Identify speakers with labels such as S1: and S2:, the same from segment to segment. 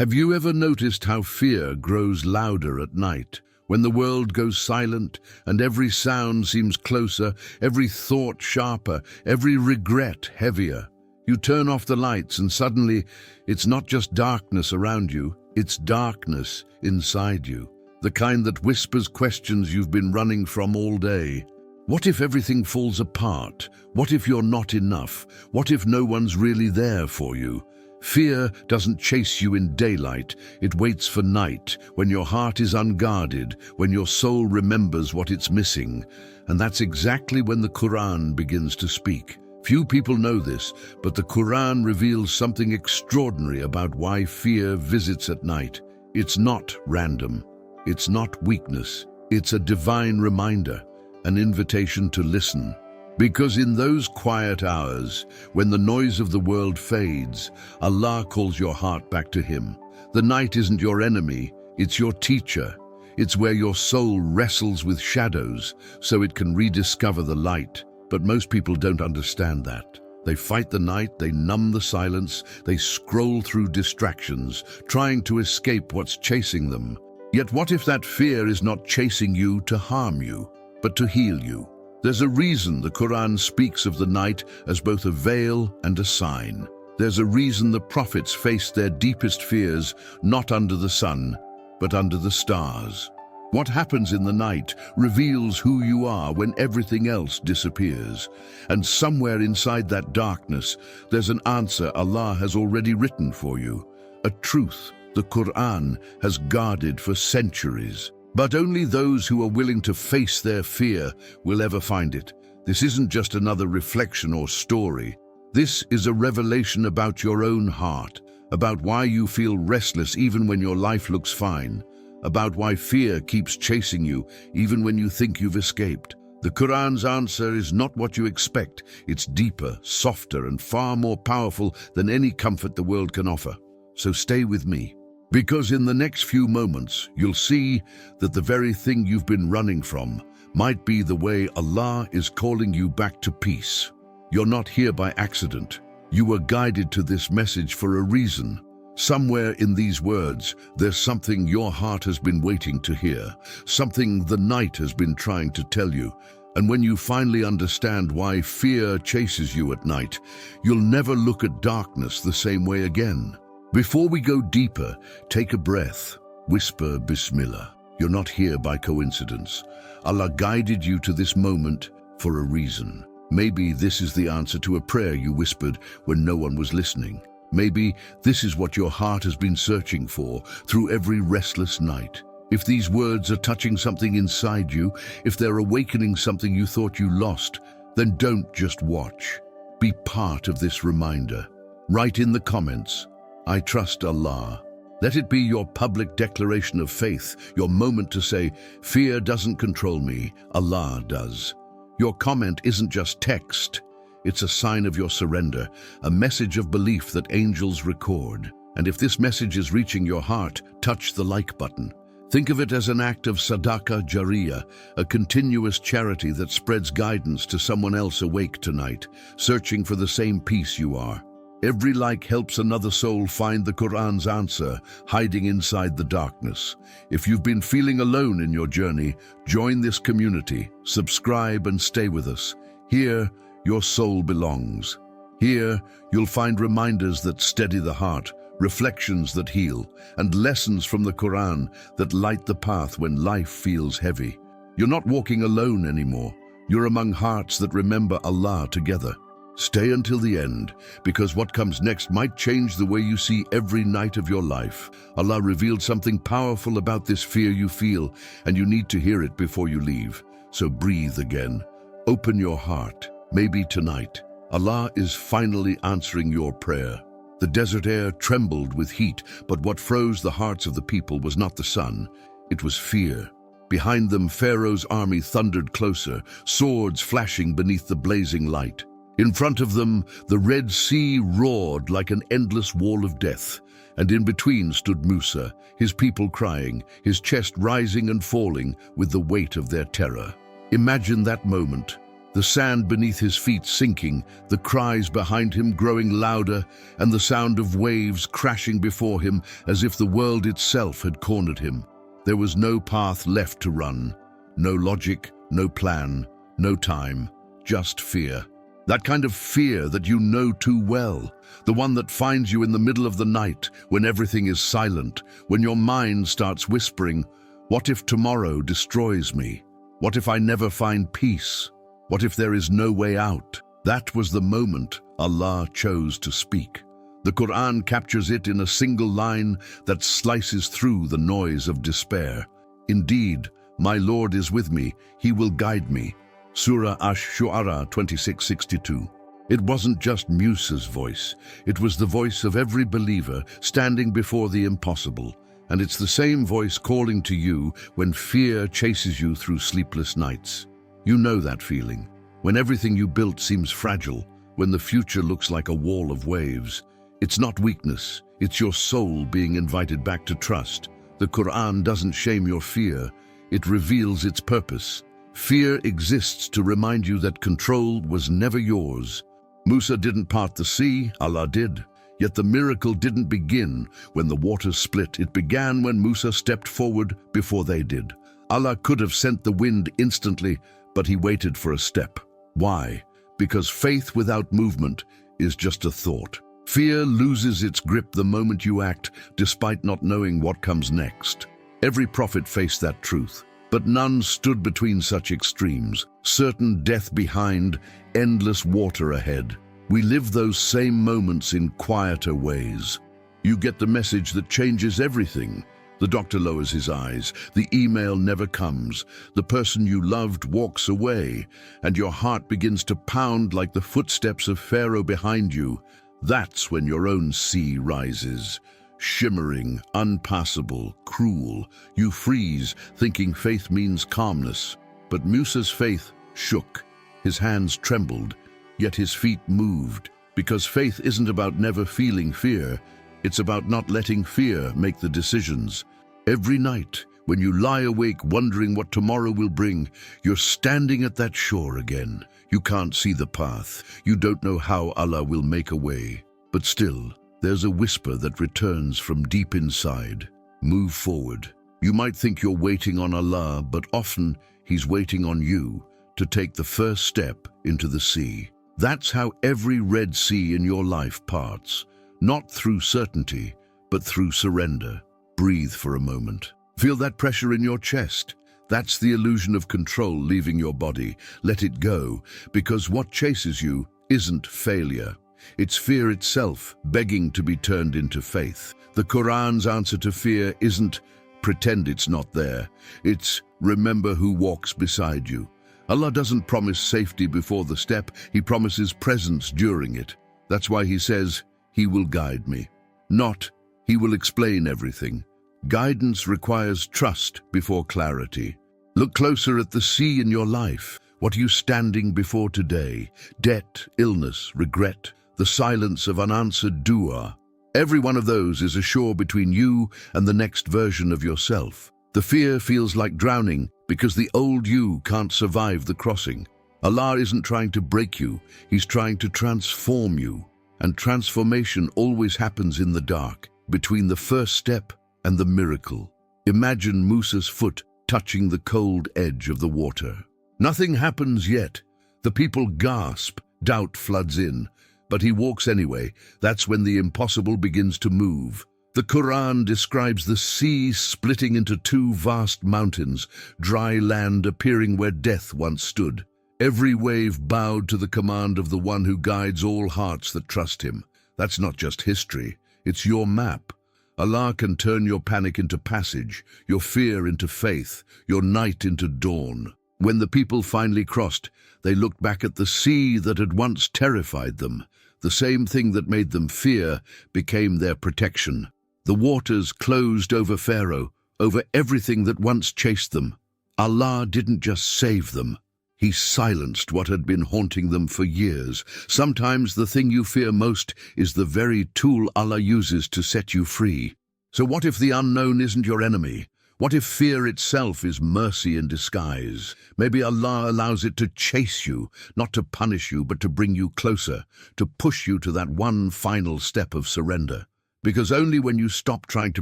S1: Have you ever noticed how fear grows louder at night, when the world goes silent and every sound seems closer, every thought sharper, every regret heavier? You turn off the lights and suddenly it's not just darkness around you, it's darkness inside you, the kind that whispers questions you've been running from all day. What if everything falls apart? What if you're not enough? What if no one's really there for you? Fear doesn't chase you in daylight, it waits for night, when your heart is unguarded, when your soul remembers what it's missing. And that's exactly when the Qur'an begins to speak. Few people know this, but the Qur'an reveals something extraordinary about why fear visits at night. It's not random, it's not weakness, it's a divine reminder, an invitation to listen. Because in those quiet hours, when the noise of the world fades, Allah calls your heart back to Him. The night isn't your enemy, it's your teacher. It's where your soul wrestles with shadows so it can rediscover the light. But most people don't understand that. They fight the night, they numb the silence, they scroll through distractions, trying to escape what's chasing them. Yet what if that fear is not chasing you to harm you, but to heal you? There's a reason the Qur'an speaks of the night as both a veil and a sign. There's a reason the prophets faced their deepest fears not under the sun, but under the stars. What happens in the night reveals who you are when everything else disappears. And somewhere inside that darkness, there's an answer Allah has already written for you. A truth the Qur'an has guarded for centuries. But only those who are willing to face their fear will ever find it. This isn't just another reflection or story. This is a revelation about your own heart, about why you feel restless even when your life looks fine, about why fear keeps chasing you even when you think you've escaped. The Qur'an's answer is not what you expect. It's deeper, softer, and far more powerful than any comfort the world can offer. So stay with me. Because in the next few moments, you'll see that the very thing you've been running from might be the way Allah is calling you back to peace. You're not here by accident. You were guided to this message for a reason. Somewhere in these words, there's something your heart has been waiting to hear, something the night has been trying to tell you. And when you finally understand why fear chases you at night, you'll never look at darkness the same way again. Before we go deeper, take a breath. Whisper Bismillah. You're not here by coincidence. Allah guided you to this moment for a reason. Maybe this is the answer to a prayer you whispered when no one was listening. Maybe this is what your heart has been searching for through every restless night. If these words are touching something inside you, if they're awakening something you thought you lost, then don't just watch. Be part of this reminder. Write in the comments, I trust Allah. Let it be your public declaration of faith, your moment to say, fear doesn't control me, Allah does. Your comment isn't just text, it's a sign of your surrender, a message of belief that angels record. And if this message is reaching your heart, touch the like button. Think of it as an act of sadaqah jariyah, a continuous charity that spreads guidance to someone else awake tonight, searching for the same peace you are. Every like helps another soul find the Qur'an's answer, hiding inside the darkness. If you've been feeling alone in your journey, join this community, subscribe and stay with us. Here, your soul belongs. Here, you'll find reminders that steady the heart, reflections that heal, and lessons from the Qur'an that light the path when life feels heavy. You're not walking alone anymore. You're among hearts that remember Allah together. Stay until the end, because what comes next might change the way you see every night of your life. Allah revealed something powerful about this fear you feel, and you need to hear it before you leave. So breathe again. Open your heart. Maybe tonight, Allah is finally answering your prayer. The desert air trembled with heat, but what froze the hearts of the people was not the sun, it was fear. Behind them, Pharaoh's army thundered closer, swords flashing beneath the blazing light. In front of them, the Red Sea roared like an endless wall of death, and in between stood Musa, his people crying, his chest rising and falling with the weight of their terror. Imagine that moment. the sand beneath his feet sinking, the cries behind him growing louder, and the sound of waves crashing before him as if the world itself had cornered him. There was no path left to run, no logic, no plan, no time, just fear. That kind of fear that you know too well, the one that finds you in the middle of the night when everything is silent, when your mind starts whispering, "What if tomorrow destroys me? What if I never find peace? What if there is no way out?" That was the moment Allah chose to speak. The Qur'an captures it in a single line that slices through the noise of despair. "Indeed, my Lord is with me, He will guide me." Surah Ash-Shu'ara 26:62. It wasn't just Musa's voice, it was the voice of every believer standing before the impossible. And it's the same voice calling to you when fear chases you through sleepless nights. You know that feeling, when everything you built seems fragile, when the future looks like a wall of waves. It's not weakness, it's your soul being invited back to trust. The Qur'an doesn't shame your fear, it reveals its purpose. Fear exists to remind you that control was never yours. Musa didn't part the sea, Allah did. Yet the miracle didn't begin when the waters split. It began when Musa stepped forward before they did. Allah could have sent the wind instantly, but He waited for a step. Why? Because faith without movement is just a thought. Fear loses its grip the moment you act, despite not knowing what comes next. Every prophet faced that truth, but none stood between such extremes. Certain death behind, endless water ahead. We live those same moments in quieter ways. You get the message that changes everything. The doctor lowers his eyes, the email never comes, the person you loved walks away, and your heart begins to pound like the footsteps of Pharaoh behind you. That's when your own sea rises. Shimmering, unpassable, cruel. You freeze, thinking faith means calmness. But Musa's faith shook. His hands trembled, yet his feet moved. Because faith isn't about never feeling fear. It's about not letting fear make the decisions. Every night, when you lie awake wondering what tomorrow will bring, you're standing at that shore again. You can't see the path. You don't know how Allah will make a way. But still, there's a whisper that returns from deep inside. Move forward. You might think you're waiting on Allah, but often He's waiting on you to take the first step into the sea. That's how every Red Sea in your life parts. Not through certainty, but through surrender. Breathe for a moment. Feel that pressure in your chest. That's the illusion of control leaving your body. Let it go, because what chases you isn't failure. It's fear itself, begging to be turned into faith. The Qur'an's answer to fear isn't pretend it's not there. It's remember who walks beside you. Allah doesn't promise safety before the step. He promises presence during it. That's why He says, He will guide me. Not, He will explain everything. Guidance requires trust before clarity. Look closer at the sea in your life. What are you standing before today? Debt, illness, regret, the silence of unanswered dua. Every one of those is a shore between you and the next version of yourself. The fear feels like drowning because the old you can't survive the crossing. Allah isn't trying to break you, He's trying to transform you. And transformation always happens in the dark, between the first step and the miracle. Imagine Musa's foot touching the cold edge of the water. Nothing happens yet. The people gasp, doubt floods in. But he walks anyway. That's when the impossible begins to move. The Qur'an describes the sea splitting into two vast mountains, dry land appearing where death once stood. Every wave bowed to the command of the one who guides all hearts that trust Him. That's not just history, it's your map. Allah can turn your panic into passage, your fear into faith, your night into dawn. When the people finally crossed, they looked back at the sea that had once terrified them. The same thing that made them fear became their protection. The waters closed over Pharaoh, over everything that once chased them. Allah didn't just save them. He silenced what had been haunting them for years. Sometimes the thing you fear most is the very tool Allah uses to set you free. So what if the unknown isn't your enemy? What if fear itself is mercy in disguise? Maybe Allah allows it to chase you, not to punish you, but to bring you closer, to push you to that one final step of surrender. Because only when you stop trying to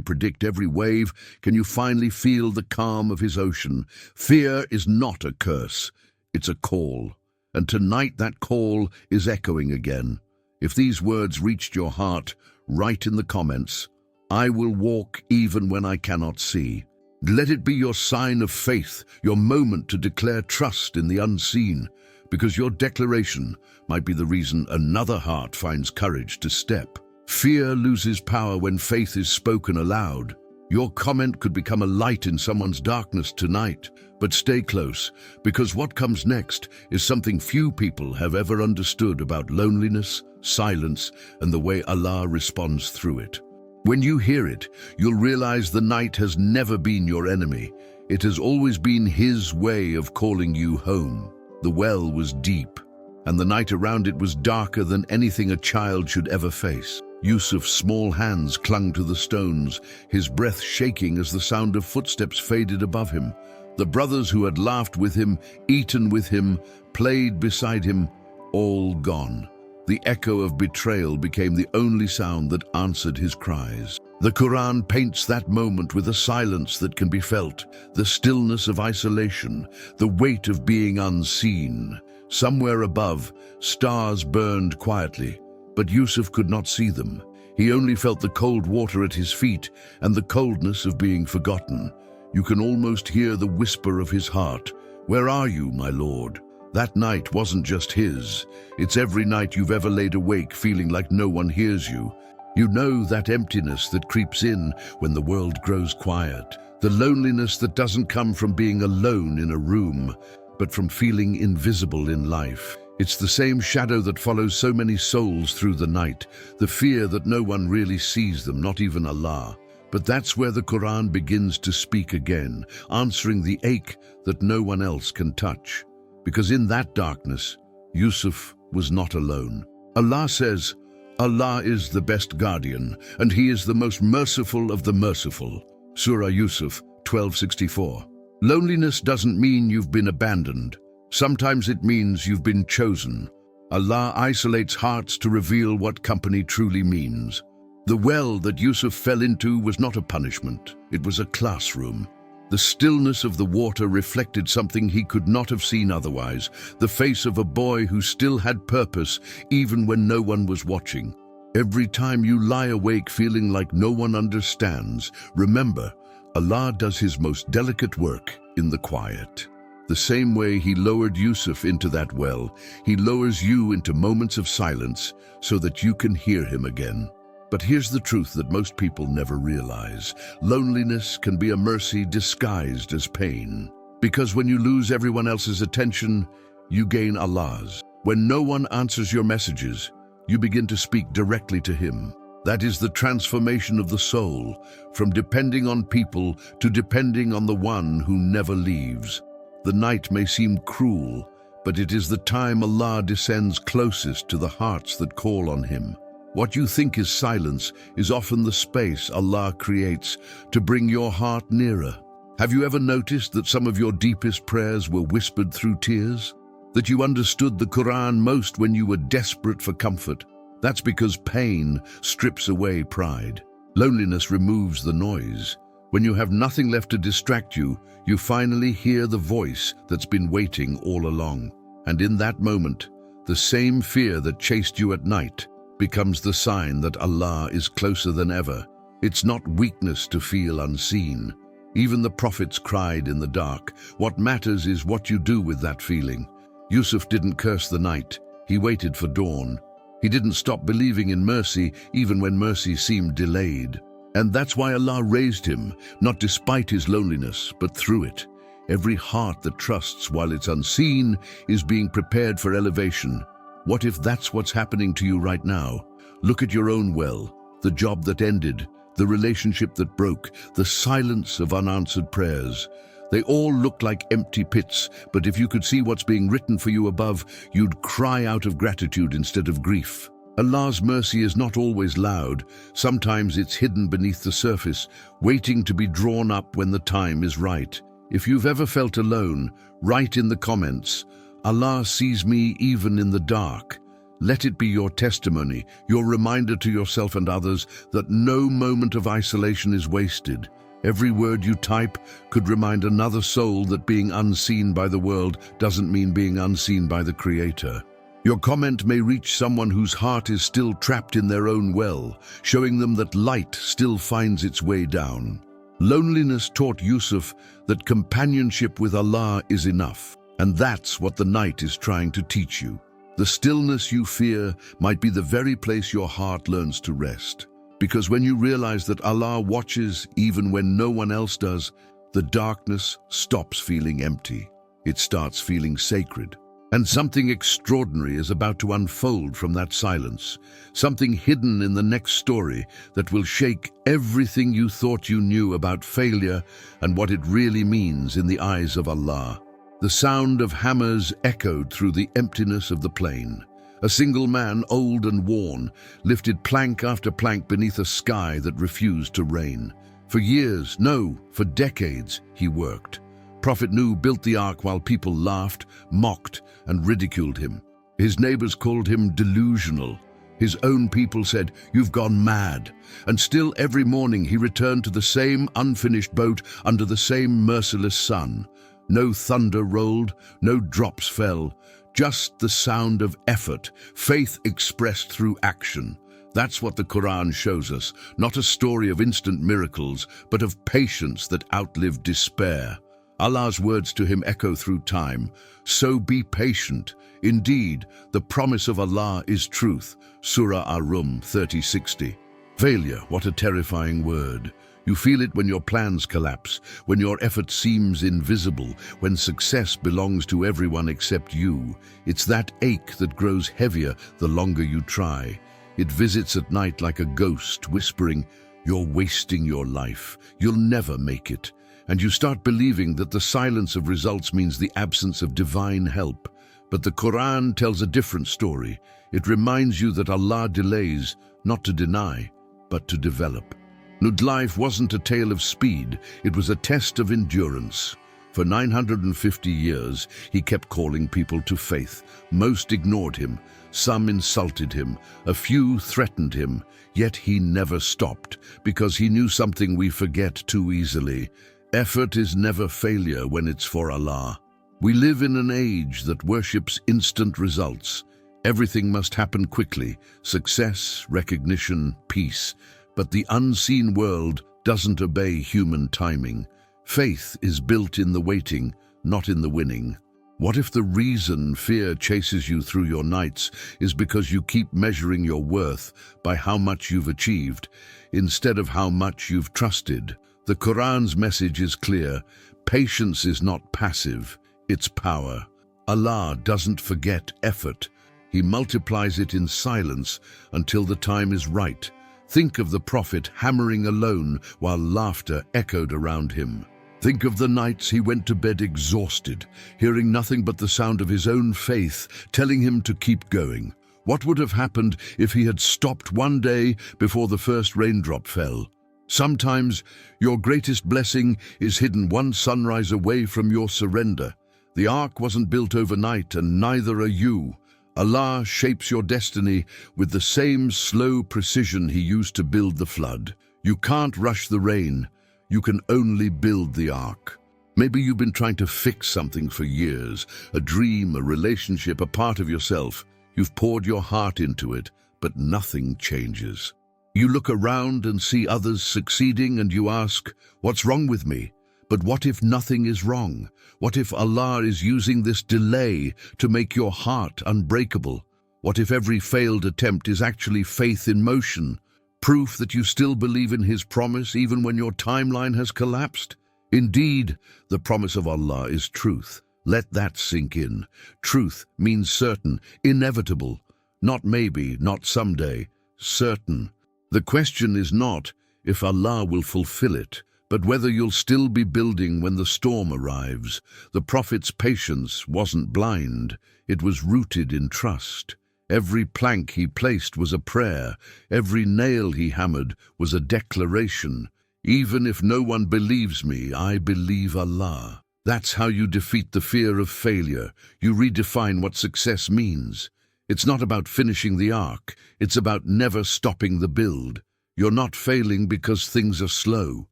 S1: predict every wave can you finally feel the calm of His ocean. Fear is not a curse, it's a call. And tonight that call is echoing again. If these words reached your heart, write in the comments, "I will walk even when I cannot see." Let it be your sign of faith, your moment to declare trust in the unseen, because your declaration might be the reason another heart finds courage to step. Fear loses power when faith is spoken aloud. Your comment could become a light in someone's darkness tonight, but stay close, because what comes next is something few people have ever understood about loneliness, silence, and the way Allah responds through it. When you hear it, you'll realize the night has never been your enemy. It has always been His way of calling you home. The well was deep, and the night around it was darker than anything a child should ever face. Yusuf's small hands clung to the stones, his breath shaking as the sound of footsteps faded above him. The brothers who had laughed with him, eaten with him, played beside him, all gone. The echo of betrayal became the only sound that answered his cries. The Qur'an paints that moment with a silence that can be felt, the stillness of isolation, the weight of being unseen. Somewhere above, stars burned quietly, but Yusuf could not see them. He only felt the cold water at his feet and the coldness of being forgotten. You can almost hear the whisper of his heart. "Where are you, my Lord?" That night wasn't just his. It's every night you've ever laid awake feeling like no one hears you. You know that emptiness that creeps in when the world grows quiet. The loneliness that doesn't come from being alone in a room, but from feeling invisible in life. It's the same shadow that follows so many souls through the night, the fear that no one really sees them, not even Allah. But that's where the Qur'an begins to speak again, answering the ache that no one else can touch. Because in that darkness, Yusuf was not alone. Allah says, "Allah is the best guardian, and He is the most merciful of the merciful." Surah Yusuf 12:64. Loneliness doesn't mean you've been abandoned. Sometimes it means you've been chosen. Allah isolates hearts to reveal what company truly means. The well that Yusuf fell into was not a punishment. It was a classroom. The stillness of the water reflected something he could not have seen otherwise, the face of a boy who still had purpose even when no one was watching. Every time you lie awake feeling like no one understands, remember, Allah does His most delicate work in the quiet. The same way He lowered Yusuf into that well, He lowers you into moments of silence so that you can hear Him again. But here's the truth that most people never realize. Loneliness can be a mercy disguised as pain. Because when you lose everyone else's attention, you gain Allah's. When no one answers your messages, you begin to speak directly to Him. That is the transformation of the soul, from depending on people to depending on the one who never leaves. The night may seem cruel, but it is the time Allah descends closest to the hearts that call on Him. What you think is silence is often the space Allah creates to bring your heart nearer. Have you ever noticed that some of your deepest prayers were whispered through tears? That you understood the Qur'an most when you were desperate for comfort? That's because pain strips away pride. Loneliness removes the noise. When you have nothing left to distract you, you finally hear the voice that's been waiting all along. And in that moment, the same fear that chased you at night becomes the sign that Allah is closer than ever. It's not weakness to feel unseen. Even the prophets cried in the dark. What matters is what you do with that feeling. Yusuf didn't curse the night. He waited for dawn. He didn't stop believing in mercy, even when mercy seemed delayed. And that's why Allah raised him, not despite his loneliness, but through it. Every heart that trusts while it's unseen is being prepared for elevation. What if that's what's happening to you right now? Look at your own well, the job that ended, the relationship that broke, the silence of unanswered prayers. They all look like empty pits, but if you could see what's being written for you above, you'd cry out of gratitude instead of grief. Allah's mercy is not always loud. Sometimes it's hidden beneath the surface, waiting to be drawn up when the time is right. If you've ever felt alone, write in the comments, "Allah sees me even in the dark." Let it be your testimony, your reminder to yourself and others that no moment of isolation is wasted. Every word you type could remind another soul that being unseen by the world doesn't mean being unseen by the Creator. Your comment may reach someone whose heart is still trapped in their own well, showing them that light still finds its way down. Loneliness taught Yusuf that companionship with Allah is enough, and that's what the night is trying to teach you. The stillness you fear might be the very place your heart learns to rest. Because when you realize that Allah watches even when no one else does, the darkness stops feeling empty. It starts feeling sacred. And something extraordinary is about to unfold from that silence. Something hidden in the next story that will shake everything you thought you knew about failure and what it really means in the eyes of Allah. The sound of hammers echoed through the emptiness of the plain. A single man, old and worn, lifted plank after plank beneath a sky that refused to rain. For years, no, for decades, he worked. Prophet Nuh built the ark while people laughed, mocked, and ridiculed him. His neighbors called him delusional. His own people said, "You've gone mad." And still every morning he returned to the same unfinished boat under the same merciless sun. No thunder rolled, no drops fell, just the sound of effort, faith expressed through action. That's what the Qur'an shows us, not a story of instant miracles, but of patience that outlived despair. Allah's words to him echo through time, "So be patient. Indeed, the promise of Allah is truth." Surah Ar-Rum 30:60. Failure, what a terrifying word. You feel it when your plans collapse, when your effort seems invisible, when success belongs to everyone except you. It's that ache that grows heavier the longer you try. It visits at night like a ghost, whispering, "You're wasting your life. You'll never make it." And you start believing that the silence of results means the absence of divine help. But the Qur'an tells a different story. It reminds you that Allah delays, not to deny, but to develop. Nuh's life wasn't a tale of speed, it was a test of endurance. For 950 years, he kept calling people to faith. Most ignored him, some insulted him, a few threatened him, yet he never stopped, because he knew something we forget too easily. Effort is never failure when it's for Allah. We live in an age that worships instant results. Everything must happen quickly, success, recognition, peace. But the unseen world doesn't obey human timing. Faith is built in the waiting, not in the winning. What if the reason fear chases you through your nights is because you keep measuring your worth by how much you've achieved, instead of how much you've trusted? The Qur'an's message is clear. Patience is not passive, it's power. Allah doesn't forget effort. He multiplies it in silence until the time is right. Think of the Prophet hammering alone while laughter echoed around him. Think of the nights he went to bed exhausted, hearing nothing but the sound of his own faith telling him to keep going. What would have happened if he had stopped one day before the first raindrop fell? Sometimes your greatest blessing is hidden one sunrise away from your surrender. The ark wasn't built overnight, and neither are you. Allah shapes your destiny with the same slow precision He used to build the flood. You can't rush the rain. You can only build the ark. Maybe you've been trying to fix something for years, a dream, a relationship, a part of yourself. You've poured your heart into it, but nothing changes. You look around and see others succeeding and you ask, "What's wrong with me?" But what if nothing is wrong? What if Allah is using this delay to make your heart unbreakable? What if every failed attempt is actually faith in motion? Proof that you still believe in His promise even when your timeline has collapsed? Indeed, the promise of Allah is truth. Let that sink in. Truth means certain, inevitable. Not maybe, not someday. Certain. The question is not if Allah will fulfill it, but whether you'll still be building when the storm arrives. The Prophet's patience wasn't blind, it was rooted in trust. Every plank he placed was a prayer. Every nail he hammered was a declaration. Even if no one believes me, I believe Allah. That's how you defeat the fear of failure. You redefine what success means. It's not about finishing the arc. It's about never stopping the build. You're not failing because things are slow.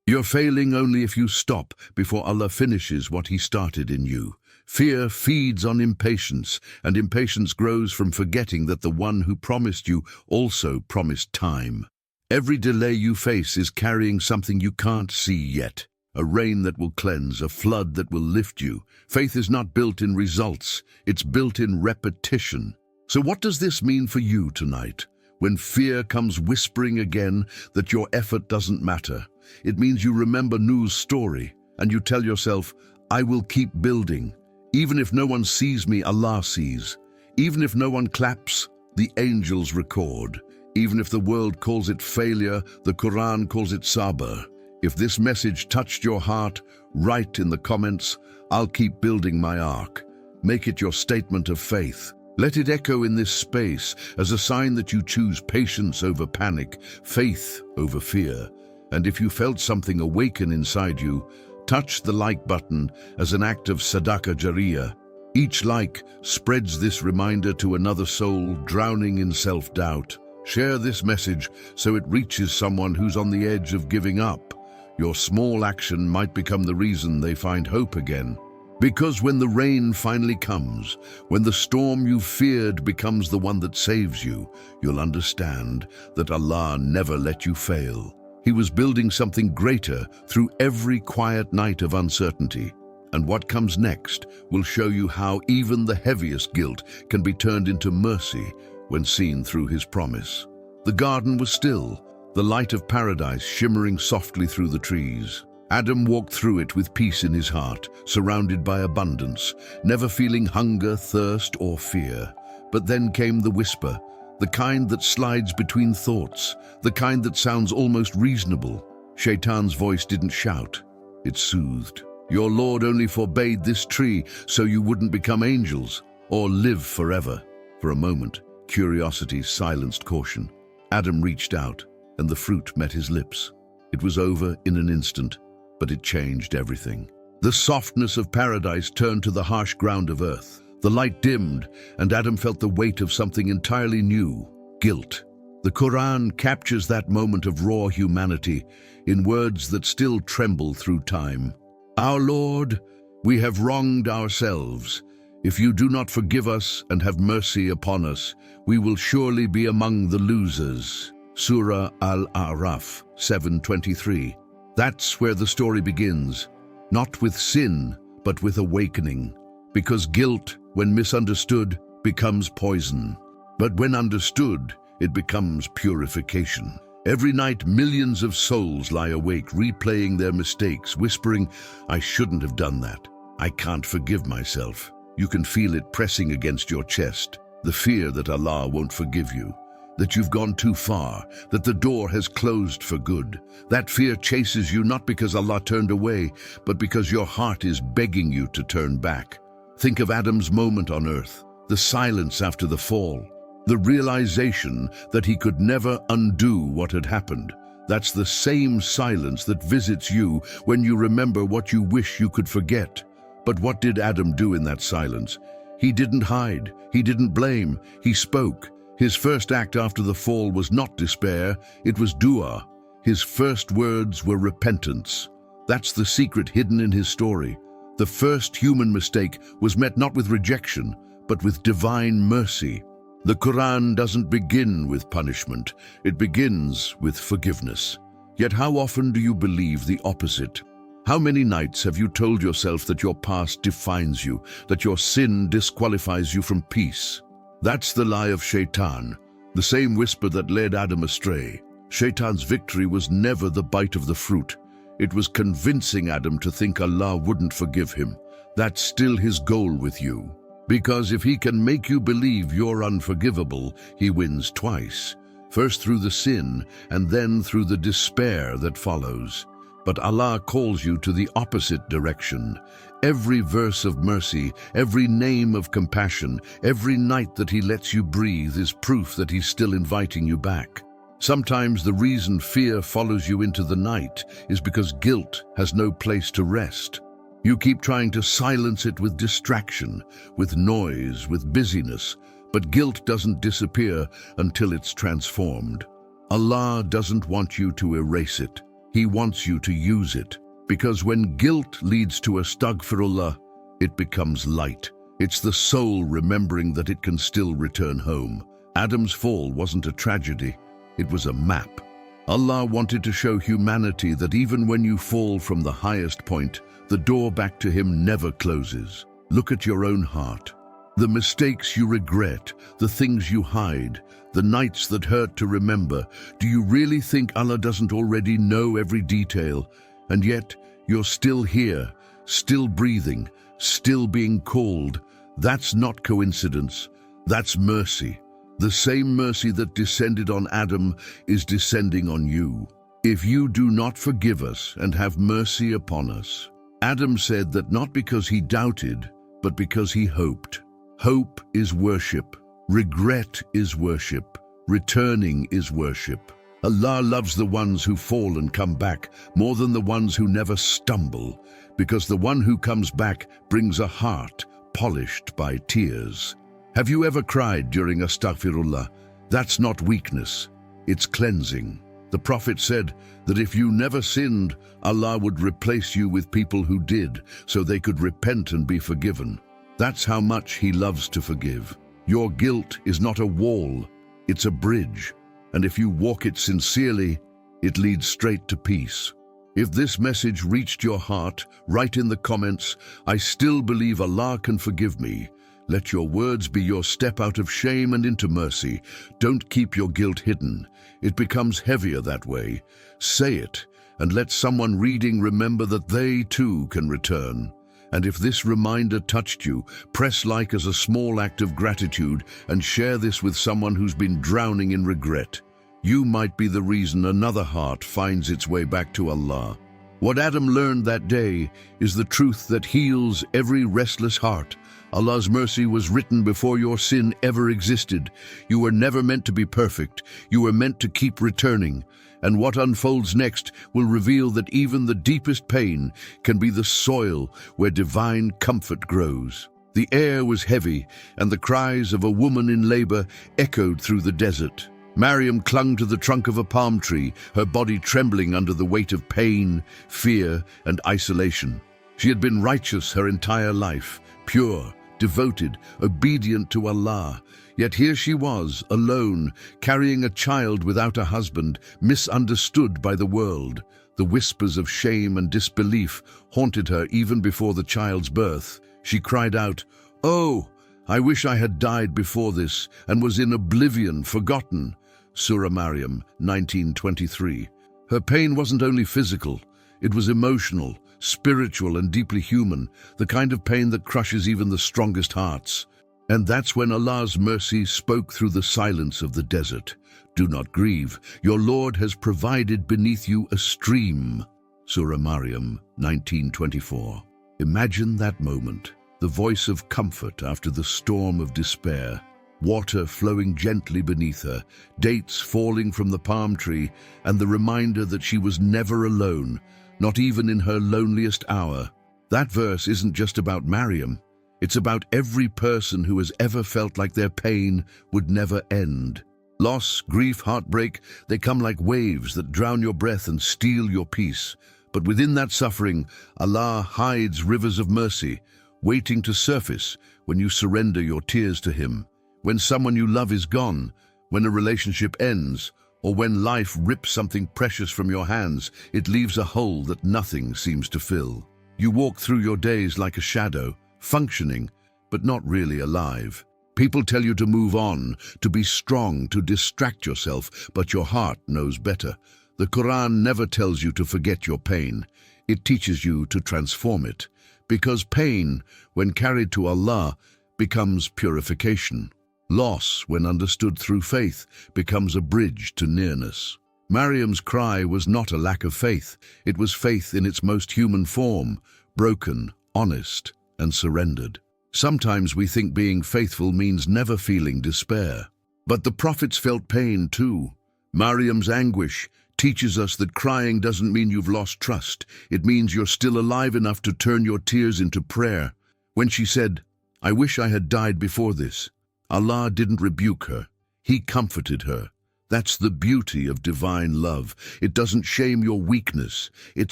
S1: You're failing only if you stop before Allah finishes what He started in you. Fear feeds on impatience, and impatience grows from forgetting that the one who promised you also promised time. Every delay you face is carrying something you can't see yet. A rain that will cleanse, a flood that will lift you. Faith is not built in results, it's built in repetition. So what does this mean for you tonight? When fear comes whispering again that your effort doesn't matter, it means you remember Nuh's story and you tell yourself, I will keep building. Even if no one sees me, Allah sees. Even if no one claps, the angels record. Even if the world calls it failure, the Qur'an calls it sabr. If this message touched your heart, write in the comments, I'll keep building my ark. Make it your statement of faith. Let it echo in this space as a sign that you choose patience over panic, faith over fear. And if you felt something awaken inside you, touch the like button as an act of sadaqah jariyah. Each like spreads this reminder to another soul drowning in self-doubt. Share this message so it reaches someone who's on the edge of giving up. Your small action might become the reason they find hope again. Because when the rain finally comes, when the storm you feared becomes the one that saves you, you'll understand that Allah never let you fail. He was building something greater through every quiet night of uncertainty. And what comes next will show you how even the heaviest guilt can be turned into mercy when seen through His promise. The garden was still, the light of paradise shimmering softly through the trees. Adam walked through it with peace in his heart, surrounded by abundance, never feeling hunger, thirst, or fear. But then came the whisper, the kind that slides between thoughts, the kind that sounds almost reasonable. Shaitan's voice didn't shout, it soothed. Your Lord only forbade this tree so you wouldn't become angels or live forever. For a moment, curiosity silenced caution. Adam reached out, and the fruit met his lips. It was over in an instant, but it changed everything. The softness of paradise turned to the harsh ground of earth. The light dimmed, and Adam felt the weight of something entirely new, guilt. The Qur'an captures that moment of raw humanity in words that still tremble through time. Our Lord, we have wronged ourselves. If you do not forgive us and have mercy upon us, we will surely be among the losers. Surah Al-A'raf 7:23. That's where the story begins, not with sin, but with awakening. Because guilt, when misunderstood, becomes poison. But when understood, it becomes purification. Every night, millions of souls lie awake, replaying their mistakes, whispering, I shouldn't have done that. I can't forgive myself. You can feel it pressing against your chest, the fear that Allah won't forgive you, that you've gone too far, that the door has closed for good. That fear chases you not because Allah turned away, but because your heart is begging you to turn back. Think of Adam's moment on earth, the silence after the fall, the realization that he could never undo what had happened. That's the same silence that visits you when you remember what you wish you could forget. But what did Adam do in that silence? He didn't hide, he didn't blame, he spoke. His first act after the fall was not despair, it was dua. His first words were repentance. That's the secret hidden in his story. The first human mistake was met not with rejection, but with divine mercy. The Qur'an doesn't begin with punishment, it begins with forgiveness. Yet how often do you believe the opposite? How many nights have you told yourself that your past defines you, that your sin disqualifies you from peace? That's the lie of Shaitan, the same whisper that led Adam astray. Shaitan's victory was never the bite of the fruit. It was convincing Adam to think Allah wouldn't forgive him. That's still his goal with you. Because if he can make you believe you're unforgivable, he wins twice. First through the sin, and then through the despair that follows. But Allah calls you to the opposite direction. Every verse of mercy, every name of compassion, every night that He lets you breathe is proof that He's still inviting you back. Sometimes the reason fear follows you into the night is because guilt has no place to rest. You keep trying to silence it with distraction, with noise, with busyness, but guilt doesn't disappear until it's transformed. Allah doesn't want you to erase it. He wants you to use it. Because when guilt leads to astaghfirullah, it becomes light. It's the soul remembering that it can still return home. Adam's fall wasn't a tragedy, it was a map. Allah wanted to show humanity that even when you fall from the highest point, the door back to Him never closes. Look at your own heart. The mistakes you regret, the things you hide, the nights that hurt to remember. Do you really think Allah doesn't already know every detail? And yet, you're still here, still breathing, still being called. That's not coincidence. That's mercy. The same mercy that descended on Adam is descending on you. If you do not forgive us and have mercy upon us. Adam said that not because he doubted, but because he hoped. Hope is worship. Regret is worship. Returning is worship. Allah loves the ones who fall and come back more than the ones who never stumble, because the one who comes back brings a heart polished by tears. Have you ever cried during astaghfirullah? That's not weakness, it's cleansing. The Prophet said that if you never sinned, Allah would replace you with people who did, so they could repent and be forgiven. That's how much He loves to forgive. Your guilt is not a wall, it's a bridge. And if you walk it sincerely, it leads straight to peace. If this message reached your heart, write in the comments, "I still believe Allah can forgive me." Let your words be your step out of shame and into mercy. Don't keep your guilt hidden. It becomes heavier that way. Say it, and let someone reading remember that they too can return. And if this reminder touched you, press like as a small act of gratitude and share this with someone who's been drowning in regret. You might be the reason another heart finds its way back to Allah. What Adam learned that day is the truth that heals every restless heart. Allah's mercy was written before your sin ever existed. You were never meant to be perfect. You were meant to keep returning. And what unfolds next will reveal that even the deepest pain can be the soil where divine comfort grows. The air was heavy, and the cries of a woman in labor echoed through the desert. Maryam clung to the trunk of a palm tree, her body trembling under the weight of pain, fear, and isolation. She had been righteous her entire life, pure, devoted, obedient to Allah. Yet here she was, alone, carrying a child without a husband, misunderstood by the world. The whispers of shame and disbelief haunted her even before the child's birth. She cried out, "Oh, I wish I had died before this and was in oblivion, forgotten." Surah Maryam 19:23. Her pain wasn't only physical, it was emotional, spiritual and deeply human, the kind of pain that crushes even the strongest hearts. And that's when Allah's mercy spoke through the silence of the desert. "Do not grieve, your Lord has provided beneath you a stream." Surah Maryam 19:24. Imagine that moment, the voice of comfort after the storm of despair. Water flowing gently beneath her, dates falling from the palm tree, and the reminder that she was never alone, not even in her loneliest hour. That verse isn't just about Maryam. It's about every person who has ever felt like their pain would never end. Loss, grief, heartbreak, they come like waves that drown your breath and steal your peace. But within that suffering, Allah hides rivers of mercy, waiting to surface when you surrender your tears to Him. When someone you love is gone, when a relationship ends, or when life rips something precious from your hands, it leaves a hole that nothing seems to fill. You walk through your days like a shadow, functioning, but not really alive. People tell you to move on, to be strong, to distract yourself, but your heart knows better. The Qur'an never tells you to forget your pain. It teaches you to transform it, because pain, when carried to Allah, becomes purification. Loss, when understood through faith, becomes a bridge to nearness. Mariam's cry was not a lack of faith. It was faith in its most human form, broken, honest, and surrendered. Sometimes we think being faithful means never feeling despair. But the prophets felt pain too. Mariam's anguish teaches us that crying doesn't mean you've lost trust. It means you're still alive enough to turn your tears into prayer. When she said, "I wish I had died before this," Allah didn't rebuke her. He comforted her. That's the beauty of divine love. It doesn't shame your weakness. It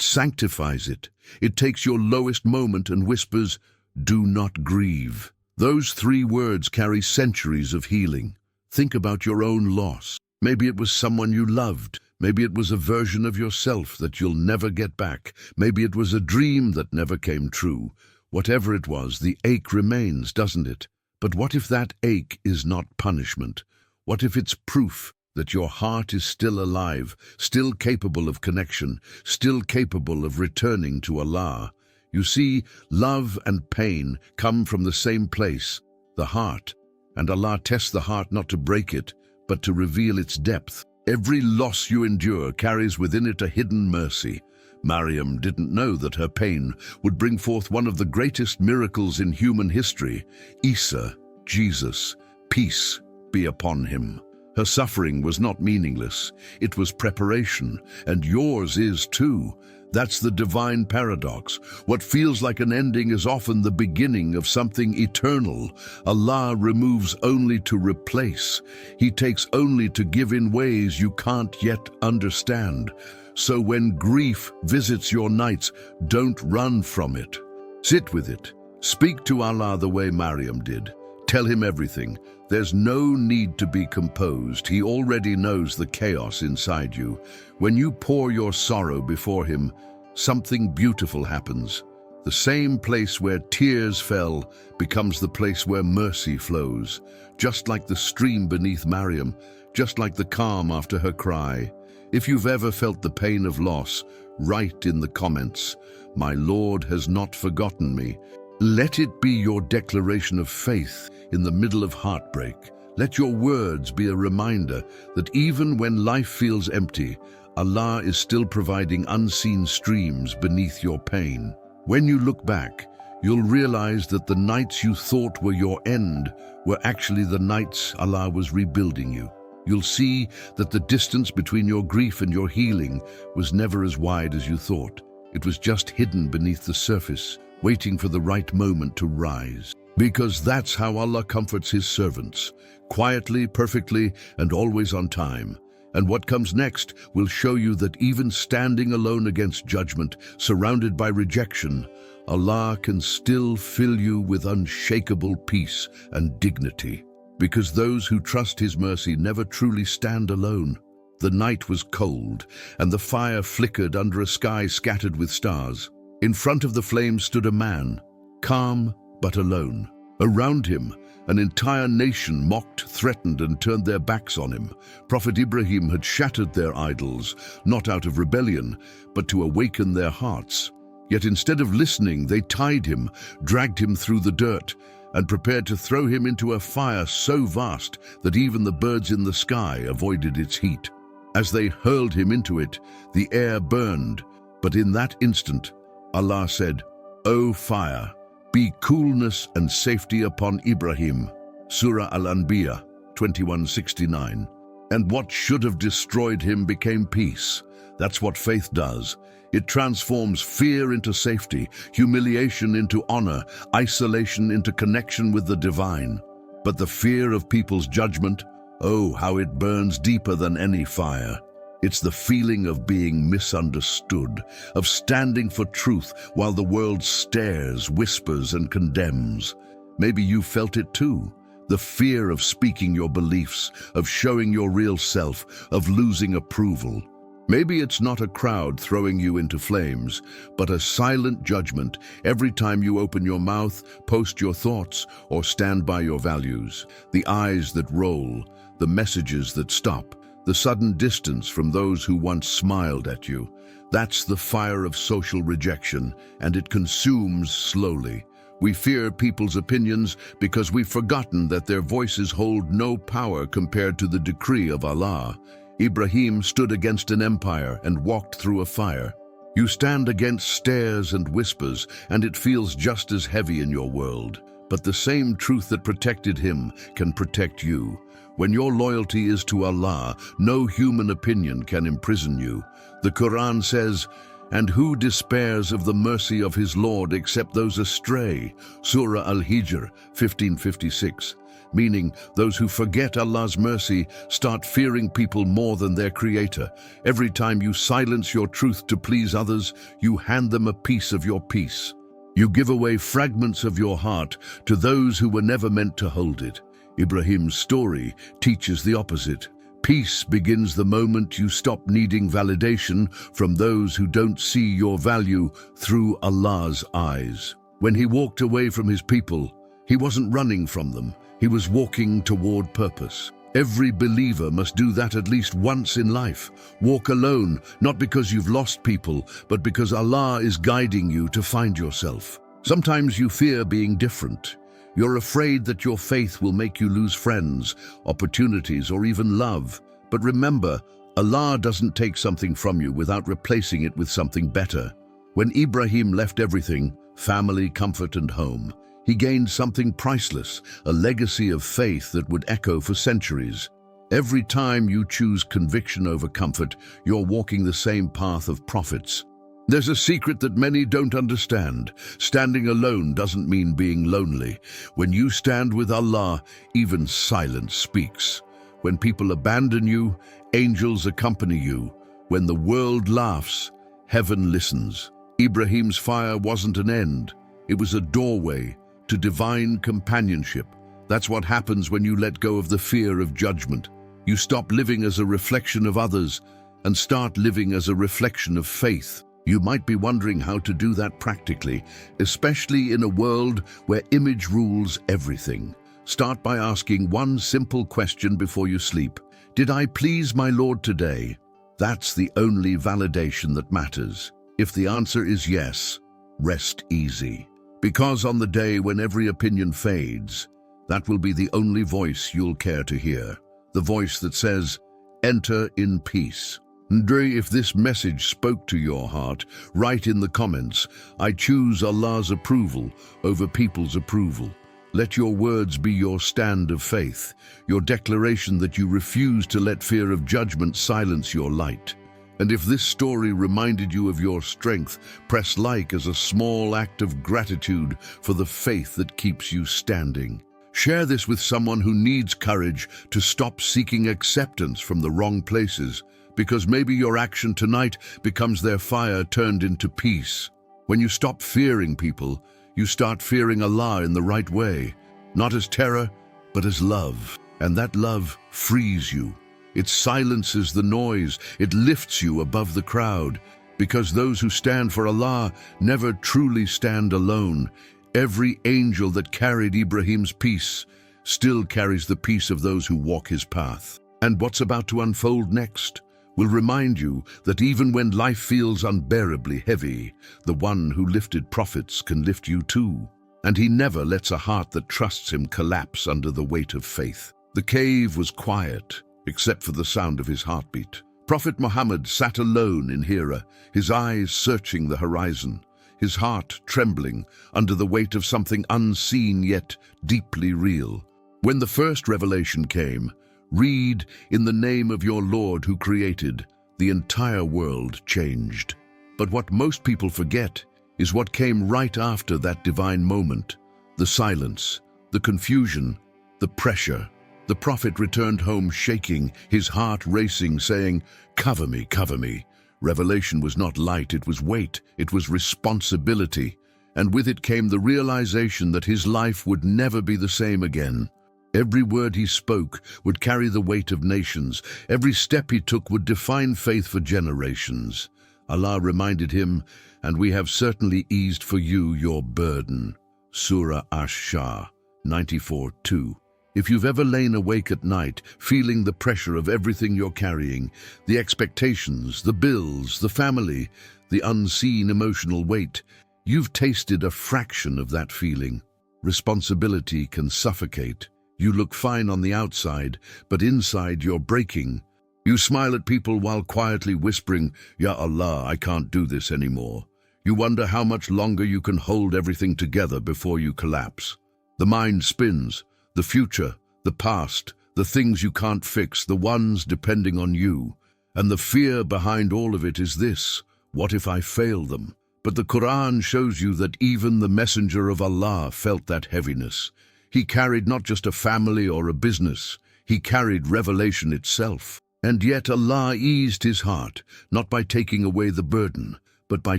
S1: sanctifies it. It takes your lowest moment and whispers, "Do not grieve." Those 3 words carry centuries of healing. Think about your own loss. Maybe it was someone you loved. Maybe it was a version of yourself that you'll never get back. Maybe it was a dream that never came true. Whatever it was, the ache remains, doesn't it? But what if that ache is not punishment? What if it's proof that your heart is still alive, still capable of connection, still capable of returning to Allah? You see, love and pain come from the same place, the heart. And Allah tests the heart not to break it, but to reveal its depth. Every loss you endure carries within it a hidden mercy. Mariam didn't know that her pain would bring forth one of the greatest miracles in human history, Isa, Jesus, peace be upon him. Her suffering was not meaningless. It was preparation, and yours is too. That's the divine paradox. What feels like an ending is often the beginning of something eternal. Allah removes only to replace. He takes only to give in ways you can't yet understand. So when grief visits your nights, don't run from it. Sit with it. Speak to Allah the way Mariam did. Tell him everything. There's no need to be composed. He already knows the chaos inside you. When you pour your sorrow before him, something beautiful happens. The same place where tears fell becomes the place where mercy flows. Just like the stream beneath Mariam, just like the calm after her cry. If you've ever felt the pain of loss, write in the comments, "My Lord has not forgotten me." Let it be your declaration of faith in the middle of heartbreak. Let your words be a reminder that even when life feels empty, Allah is still providing unseen streams beneath your pain. When you look back, you'll realize that the nights you thought were your end were actually the nights Allah was rebuilding you. You'll see that the distance between your grief and your healing was never as wide as you thought. It was just hidden beneath the surface, waiting for the right moment to rise. Because that's how Allah comforts his servants, quietly, perfectly, and always on time. And what comes next will show you that even standing alone against judgment, surrounded by rejection, Allah can still fill you with unshakable peace and dignity. Because those who trust his mercy never truly stand alone. The night was cold, and the fire flickered under a sky scattered with stars. In front of the flames stood a man, calm but alone. Around him, an entire nation mocked, threatened, and turned their backs on him. Prophet Ibrahim had shattered their idols, not out of rebellion, but to awaken their hearts. Yet instead of listening, they tied him, dragged him through the dirt, and prepared to throw him into a fire so vast that even the birds in the sky avoided its heat. As they hurled him into it, the air burned, but in that instant, Allah said, "O fire, be coolness and safety upon Ibrahim." Surah Al-Anbiya 21:69. And what should have destroyed him became peace. That's what faith does. It transforms fear into safety, humiliation into honor, isolation into connection with the divine. But the fear of people's judgment, oh, how it burns deeper than any fire. It's the feeling of being misunderstood, of standing for truth while the world stares, whispers, and condemns. Maybe you felt it too. The fear of speaking your beliefs, of showing your real self, of losing approval. Maybe it's not a crowd throwing you into flames, but a silent judgment every time you open your mouth, post your thoughts, or stand by your values. The eyes that roll, the messages that stop, the sudden distance from those who once smiled at you. That's the fire of social rejection, and it consumes slowly. We fear people's opinions because we've forgotten that their voices hold no power compared to the decree of Allah. Ibrahim stood against an empire and walked through a fire. You stand against stares and whispers, and it feels just as heavy in your world. But the same truth that protected him can protect you. When your loyalty is to Allah, no human opinion can imprison you. The Qur'an says, "And who despairs of the mercy of his Lord except those astray?" Surah Al-Hijr 1556. Meaning, those who forget Allah's mercy start fearing people more than their Creator. Every time you silence your truth to please others, you hand them a piece of your peace. You give away fragments of your heart to those who were never meant to hold it. Ibrahim's story teaches the opposite. Peace begins the moment you stop needing validation from those who don't see your value through Allah's eyes. When he walked away from his people, he wasn't running from them. He was walking toward purpose. Every believer must do that at least once in life. Walk alone, not because you've lost people, but because Allah is guiding you to find yourself. Sometimes you fear being different. You're afraid that your faith will make you lose friends, opportunities, or even love. But remember, Allah doesn't take something from you without replacing it with something better. When Ibrahim left everything, family, comfort, and home, he gained something priceless, a legacy of faith that would echo for centuries. Every time you choose conviction over comfort, you're walking the same path of prophets. There's a secret that many don't understand. Standing alone doesn't mean being lonely. When you stand with Allah, even silence speaks. When people abandon you, angels accompany you. When the world laughs, heaven listens. Ibrahim's fire wasn't an end. It was a doorway to divine companionship. That's what happens when you let go of the fear of judgment. You stop living as a reflection of others and start living as a reflection of faith. You might be wondering how to do that practically, especially in a world where image rules everything. Start by asking one simple question before you sleep. Did I please my Lord today? That's the only validation that matters. If the answer is yes, rest easy. Because on the day when every opinion fades, that will be the only voice you'll care to hear. The voice that says, "Enter in peace." If this message spoke to your heart, write in the comments, "I choose Allah's approval over people's approval." Let your words be your stand of faith, your declaration that you refuse to let fear of judgment silence your light. And if this story reminded you of your strength, press like as a small act of gratitude for the faith that keeps you standing. Share this with someone who needs courage to stop seeking acceptance from the wrong places, because maybe your action tonight becomes their fire turned into peace. When you stop fearing people, you start fearing Allah in the right way, not as terror, but as love. And that love frees you. It silences the noise. It lifts you above the crowd. Because those who stand for Allah never truly stand alone. Every angel that carried Ibrahim's peace still carries the peace of those who walk his path. And what's about to unfold next will remind you that even when life feels unbearably heavy, the one who lifted prophets can lift you too. And he never lets a heart that trusts him collapse under the weight of faith. The cave was quiet, except for the sound of his heartbeat. Prophet Muhammad sat alone in Hira, his eyes searching the horizon, his heart trembling under the weight of something unseen yet deeply real. When the first revelation came, "Read in the name of your Lord who created," the entire world changed. But what most people forget is what came right after that divine moment: the silence, the confusion, the pressure. The prophet returned home shaking, his heart racing, saying, "Cover me, cover me." Revelation was not light, it was weight, it was responsibility. And with it came the realization that his life would never be the same again. Every word he spoke would carry the weight of nations. Every step he took would define faith for generations. Allah reminded him, "And we have certainly eased for you your burden." Surah Ash-Shah 94:2. If you've ever lain awake at night, feeling the pressure of everything you're carrying, the expectations, the bills, the family, the unseen emotional weight, you've tasted a fraction of that feeling. Responsibility can suffocate. You look fine on the outside, but inside you're breaking. You smile at people while quietly whispering, Ya Allah, I can't do this anymore. You wonder how much longer you can hold everything together before you collapse. The mind spins, the future, the past, the things you can't fix, the ones depending on you. And the fear behind all of it is this: what if I fail them? But the Qur'an shows you that even the Messenger of Allah felt that heaviness. He carried not just a family or a business, he carried revelation itself. And yet Allah eased his heart, not by taking away the burden, but by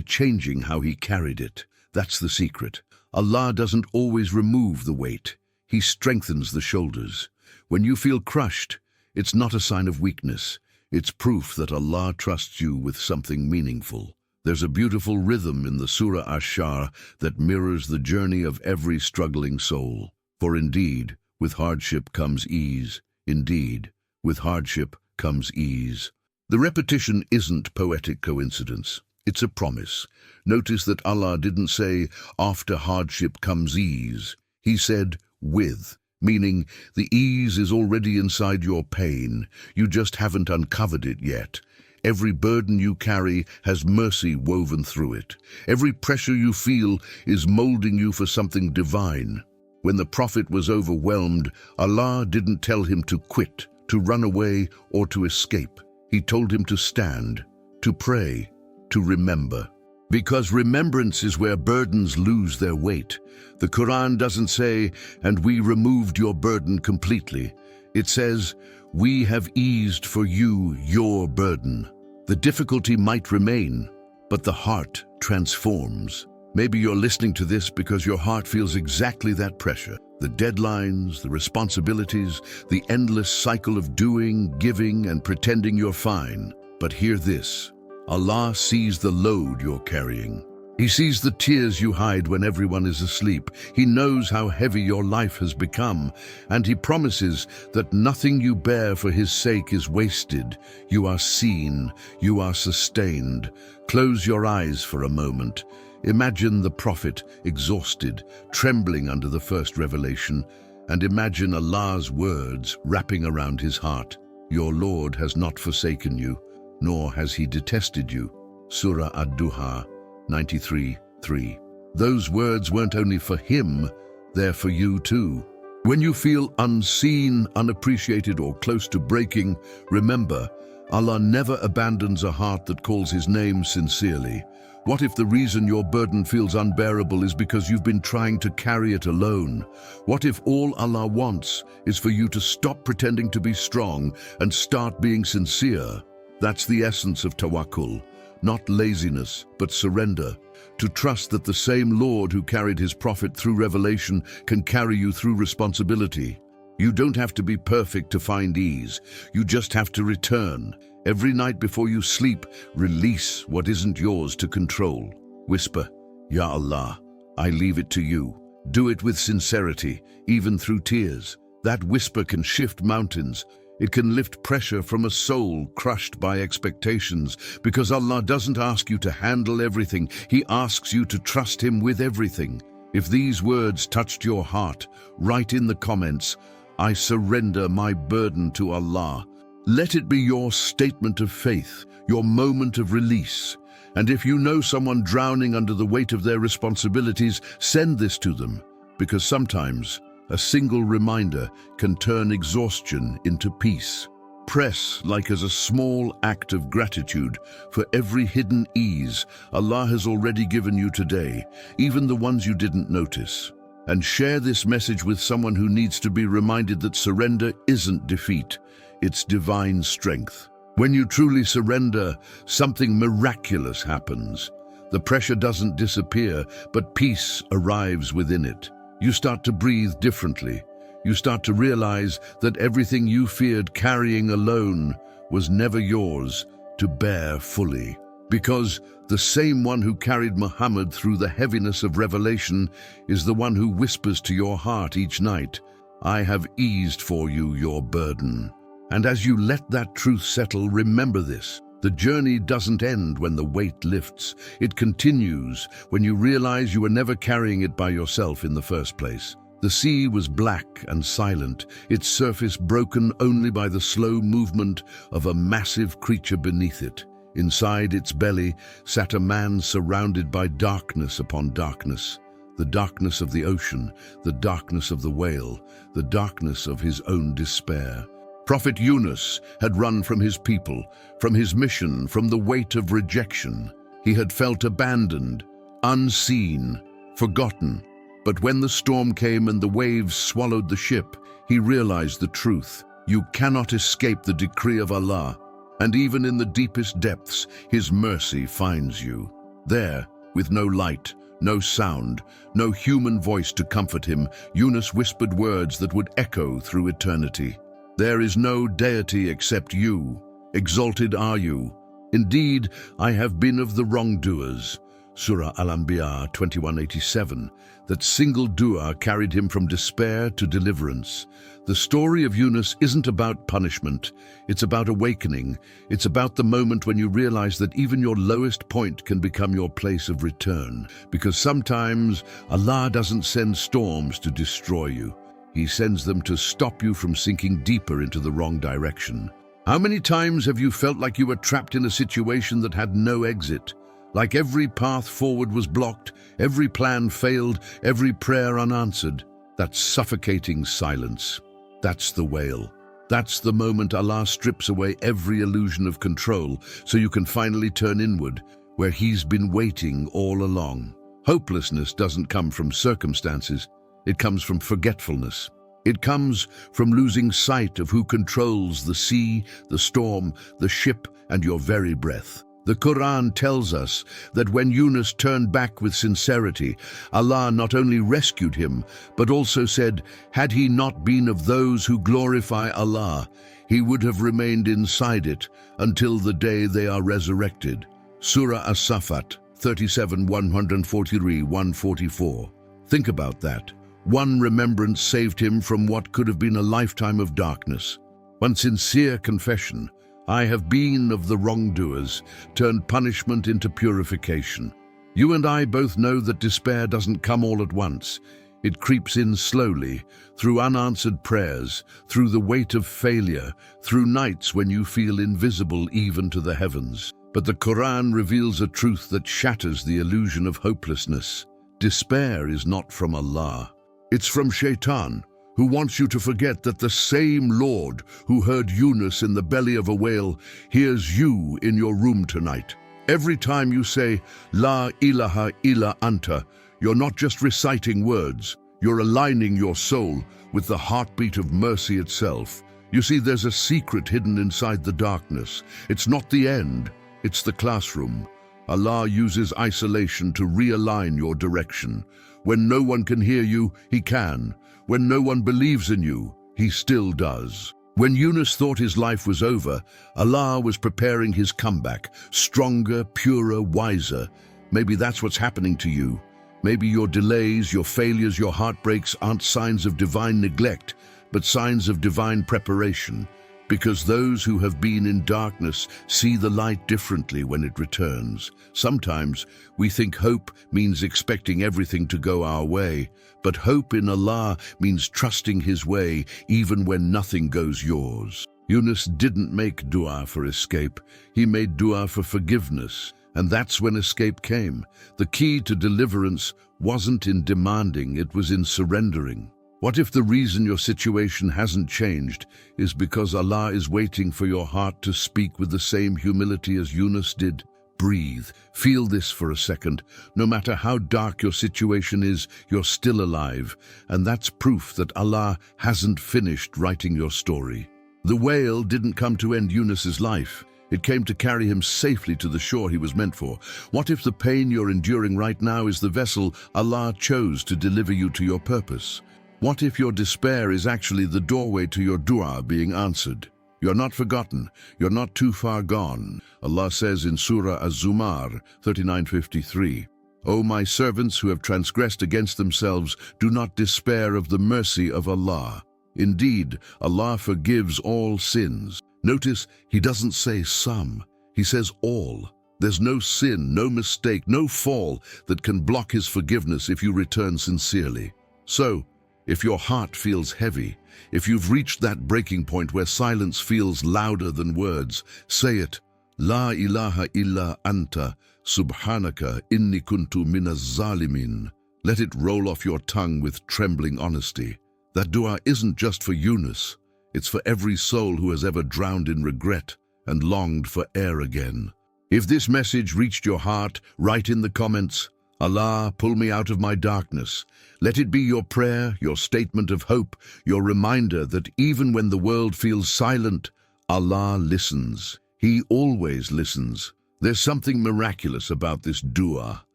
S1: changing how he carried it. That's the secret. Allah doesn't always remove the weight. He strengthens the shoulders. When you feel crushed, it's not a sign of weakness. It's proof that Allah trusts you with something meaningful. There's a beautiful rhythm in the Surah Ash-Shar that mirrors the journey of every struggling soul. For indeed, with hardship comes ease. Indeed, with hardship comes ease. The repetition isn't poetic coincidence. It's a promise. Notice that Allah didn't say, after hardship comes ease. He said, with, meaning the ease is already inside your pain. You just haven't uncovered it yet. Every burden you carry has mercy woven through it. Every pressure you feel is molding you for something divine. When the Prophet was overwhelmed, Allah didn't tell him to quit, to run away, or to escape. He told him to stand, to pray, to remember. Because remembrance is where burdens lose their weight. The Qur'an doesn't say, and we removed your burden completely. It says, we have eased for you your burden. The difficulty might remain, but the heart transforms. Maybe you're listening to this because your heart feels exactly that pressure. The deadlines, the responsibilities, the endless cycle of doing, giving, and pretending you're fine. But hear this: Allah sees the load you're carrying. He sees the tears you hide when everyone is asleep. He knows how heavy your life has become, and He promises that nothing you bear for His sake is wasted. You are seen, you are sustained. Close your eyes for a moment. Imagine the Prophet, exhausted, trembling under the first revelation, and imagine Allah's words wrapping around his heart. Your Lord has not forsaken you, nor has He detested you. Surah Ad-Duha 93:3. Those words weren't only for him, they're for you too. When you feel unseen, unappreciated, or close to breaking, remember, Allah never abandons a heart that calls His name sincerely. What if the reason your burden feels unbearable is because you've been trying to carry it alone? What if all Allah wants is for you to stop pretending to be strong and start being sincere? That's the essence of tawakkul. Not laziness, but surrender. To trust that the same Lord who carried His Prophet through revelation can carry you through responsibility. You don't have to be perfect to find ease. You just have to return. Every night before you sleep, release what isn't yours to control. Whisper, Ya Allah, I leave it to you. Do it with sincerity, even through tears. That whisper can shift mountains. It can lift pressure from a soul crushed by expectations, because Allah doesn't ask you to handle everything. He asks you to trust Him with everything. If these words touched your heart, write in the comments, I surrender my burden to Allah. Let it be your statement of faith, your moment of release. And if you know someone drowning under the weight of their responsibilities, send this to them, because sometimes a single reminder can turn exhaustion into peace. Press like as a small act of gratitude for every hidden ease Allah has already given you today, even the ones you didn't notice. And share this message with someone who needs to be reminded that surrender isn't defeat, it's divine strength. When you truly surrender, something miraculous happens. The pressure doesn't disappear, but peace arrives within it. You start to breathe differently. You start to realize that everything you feared carrying alone was never yours to bear fully. Because the same one who carried Muhammad through the heaviness of revelation is the one who whispers to your heart each night, I have eased for you your burden. And as you let that truth settle, remember this. The journey doesn't end when the weight lifts. It continues when you realize you were never carrying it by yourself in the first place. The sea was black and silent, its surface broken only by the slow movement of a massive creature beneath it. Inside its belly sat a man surrounded by darkness upon darkness. The darkness of the ocean, the darkness of the whale, the darkness of his own despair. Prophet Yunus had run from his people, from his mission, from the weight of rejection. He had felt abandoned, unseen, forgotten. But when the storm came and the waves swallowed the ship, he realized the truth. You cannot escape the decree of Allah, and even in the deepest depths, His mercy finds you. There, with no light, no sound, no human voice to comfort him, Yunus whispered words that would echo through eternity. There is no deity except you. Exalted are you. Indeed, I have been of the wrongdoers. Surah Al-Anbiya 21:87. That single dua carried him from despair to deliverance. The story of Yunus isn't about punishment. It's about awakening. It's about the moment when you realize that even your lowest point can become your place of return. Because sometimes Allah doesn't send storms to destroy you. He sends them to stop you from sinking deeper into the wrong direction. How many times have you felt like you were trapped in a situation that had no exit? Like every path forward was blocked, every plan failed, every prayer unanswered? That suffocating silence. That's the wail. That's the moment Allah strips away every illusion of control so you can finally turn inward, where He's been waiting all along. Hopelessness doesn't come from circumstances. It comes from forgetfulness. It comes from losing sight of who controls the sea, the storm, the ship, and your very breath. The Qur'an tells us that when Yunus turned back with sincerity, Allah not only rescued him, but also said, had he not been of those who glorify Allah, he would have remained inside it until the day they are resurrected. Surah As-Safat 37:143-144. Think about that. One remembrance saved him from what could have been a lifetime of darkness. One sincere confession, I have been of the wrongdoers, turned punishment into purification. You and I both know that despair doesn't come all at once. It creeps in slowly, through unanswered prayers, through the weight of failure, through nights when you feel invisible even to the heavens. But the Qur'an reveals a truth that shatters the illusion of hopelessness. Despair is not from Allah. It's from Shaitan, who wants you to forget that the same Lord who heard Yunus in the belly of a whale hears you in your room tonight. Every time you say, La ilaha illa anta, you're not just reciting words, you're aligning your soul with the heartbeat of mercy itself. You see, there's a secret hidden inside the darkness. It's not the end, it's the classroom. Allah uses isolation to realign your direction. When no one can hear you, He can. When no one believes in you, He still does. When Yunus thought his life was over, Allah was preparing his comeback, stronger, purer, wiser. Maybe that's what's happening to you. Maybe your delays, your failures, your heartbreaks aren't signs of divine neglect, but signs of divine preparation. Because those who have been in darkness see the light differently when it returns. Sometimes we think hope means expecting everything to go our way, but hope in Allah means trusting His way even when nothing goes yours. Yunus didn't make dua for escape, he made dua for forgiveness, and that's when escape came. The key to deliverance wasn't in demanding, it was in surrendering. What if the reason your situation hasn't changed is because Allah is waiting for your heart to speak with the same humility as Yunus did? Breathe. Feel this for a second. No matter how dark your situation is, you're still alive. And that's proof that Allah hasn't finished writing your story. The whale didn't come to end Yunus's life. It came to carry him safely to the shore he was meant for. What if the pain you're enduring right now is the vessel Allah chose to deliver you to your purpose? What if your despair is actually the doorway to your dua being answered? You're not forgotten. You're not too far gone. Allah says in Surah Az-Zumar 39:53, O my servants who have transgressed against themselves, do not despair of the mercy of Allah. Indeed, Allah forgives all sins. Notice, He doesn't say some. He says all. There's no sin, no mistake, no fall that can block His forgiveness if you return sincerely. So, If your heart feels heavy, if you've reached that breaking point where silence feels louder than words, say it. La ilaha illa anta, subhanaka inni kuntu minaz zalimin. Let it roll off your tongue with trembling honesty. That dua isn't just for Yunus. It's for every soul who has ever drowned in regret and longed for air again. If this message reached your heart, write in the comments, Allah, pull me out of my darkness. Let it be your prayer, your statement of hope, your reminder that even when the world feels silent, Allah listens. He always listens. There's something miraculous about this dua.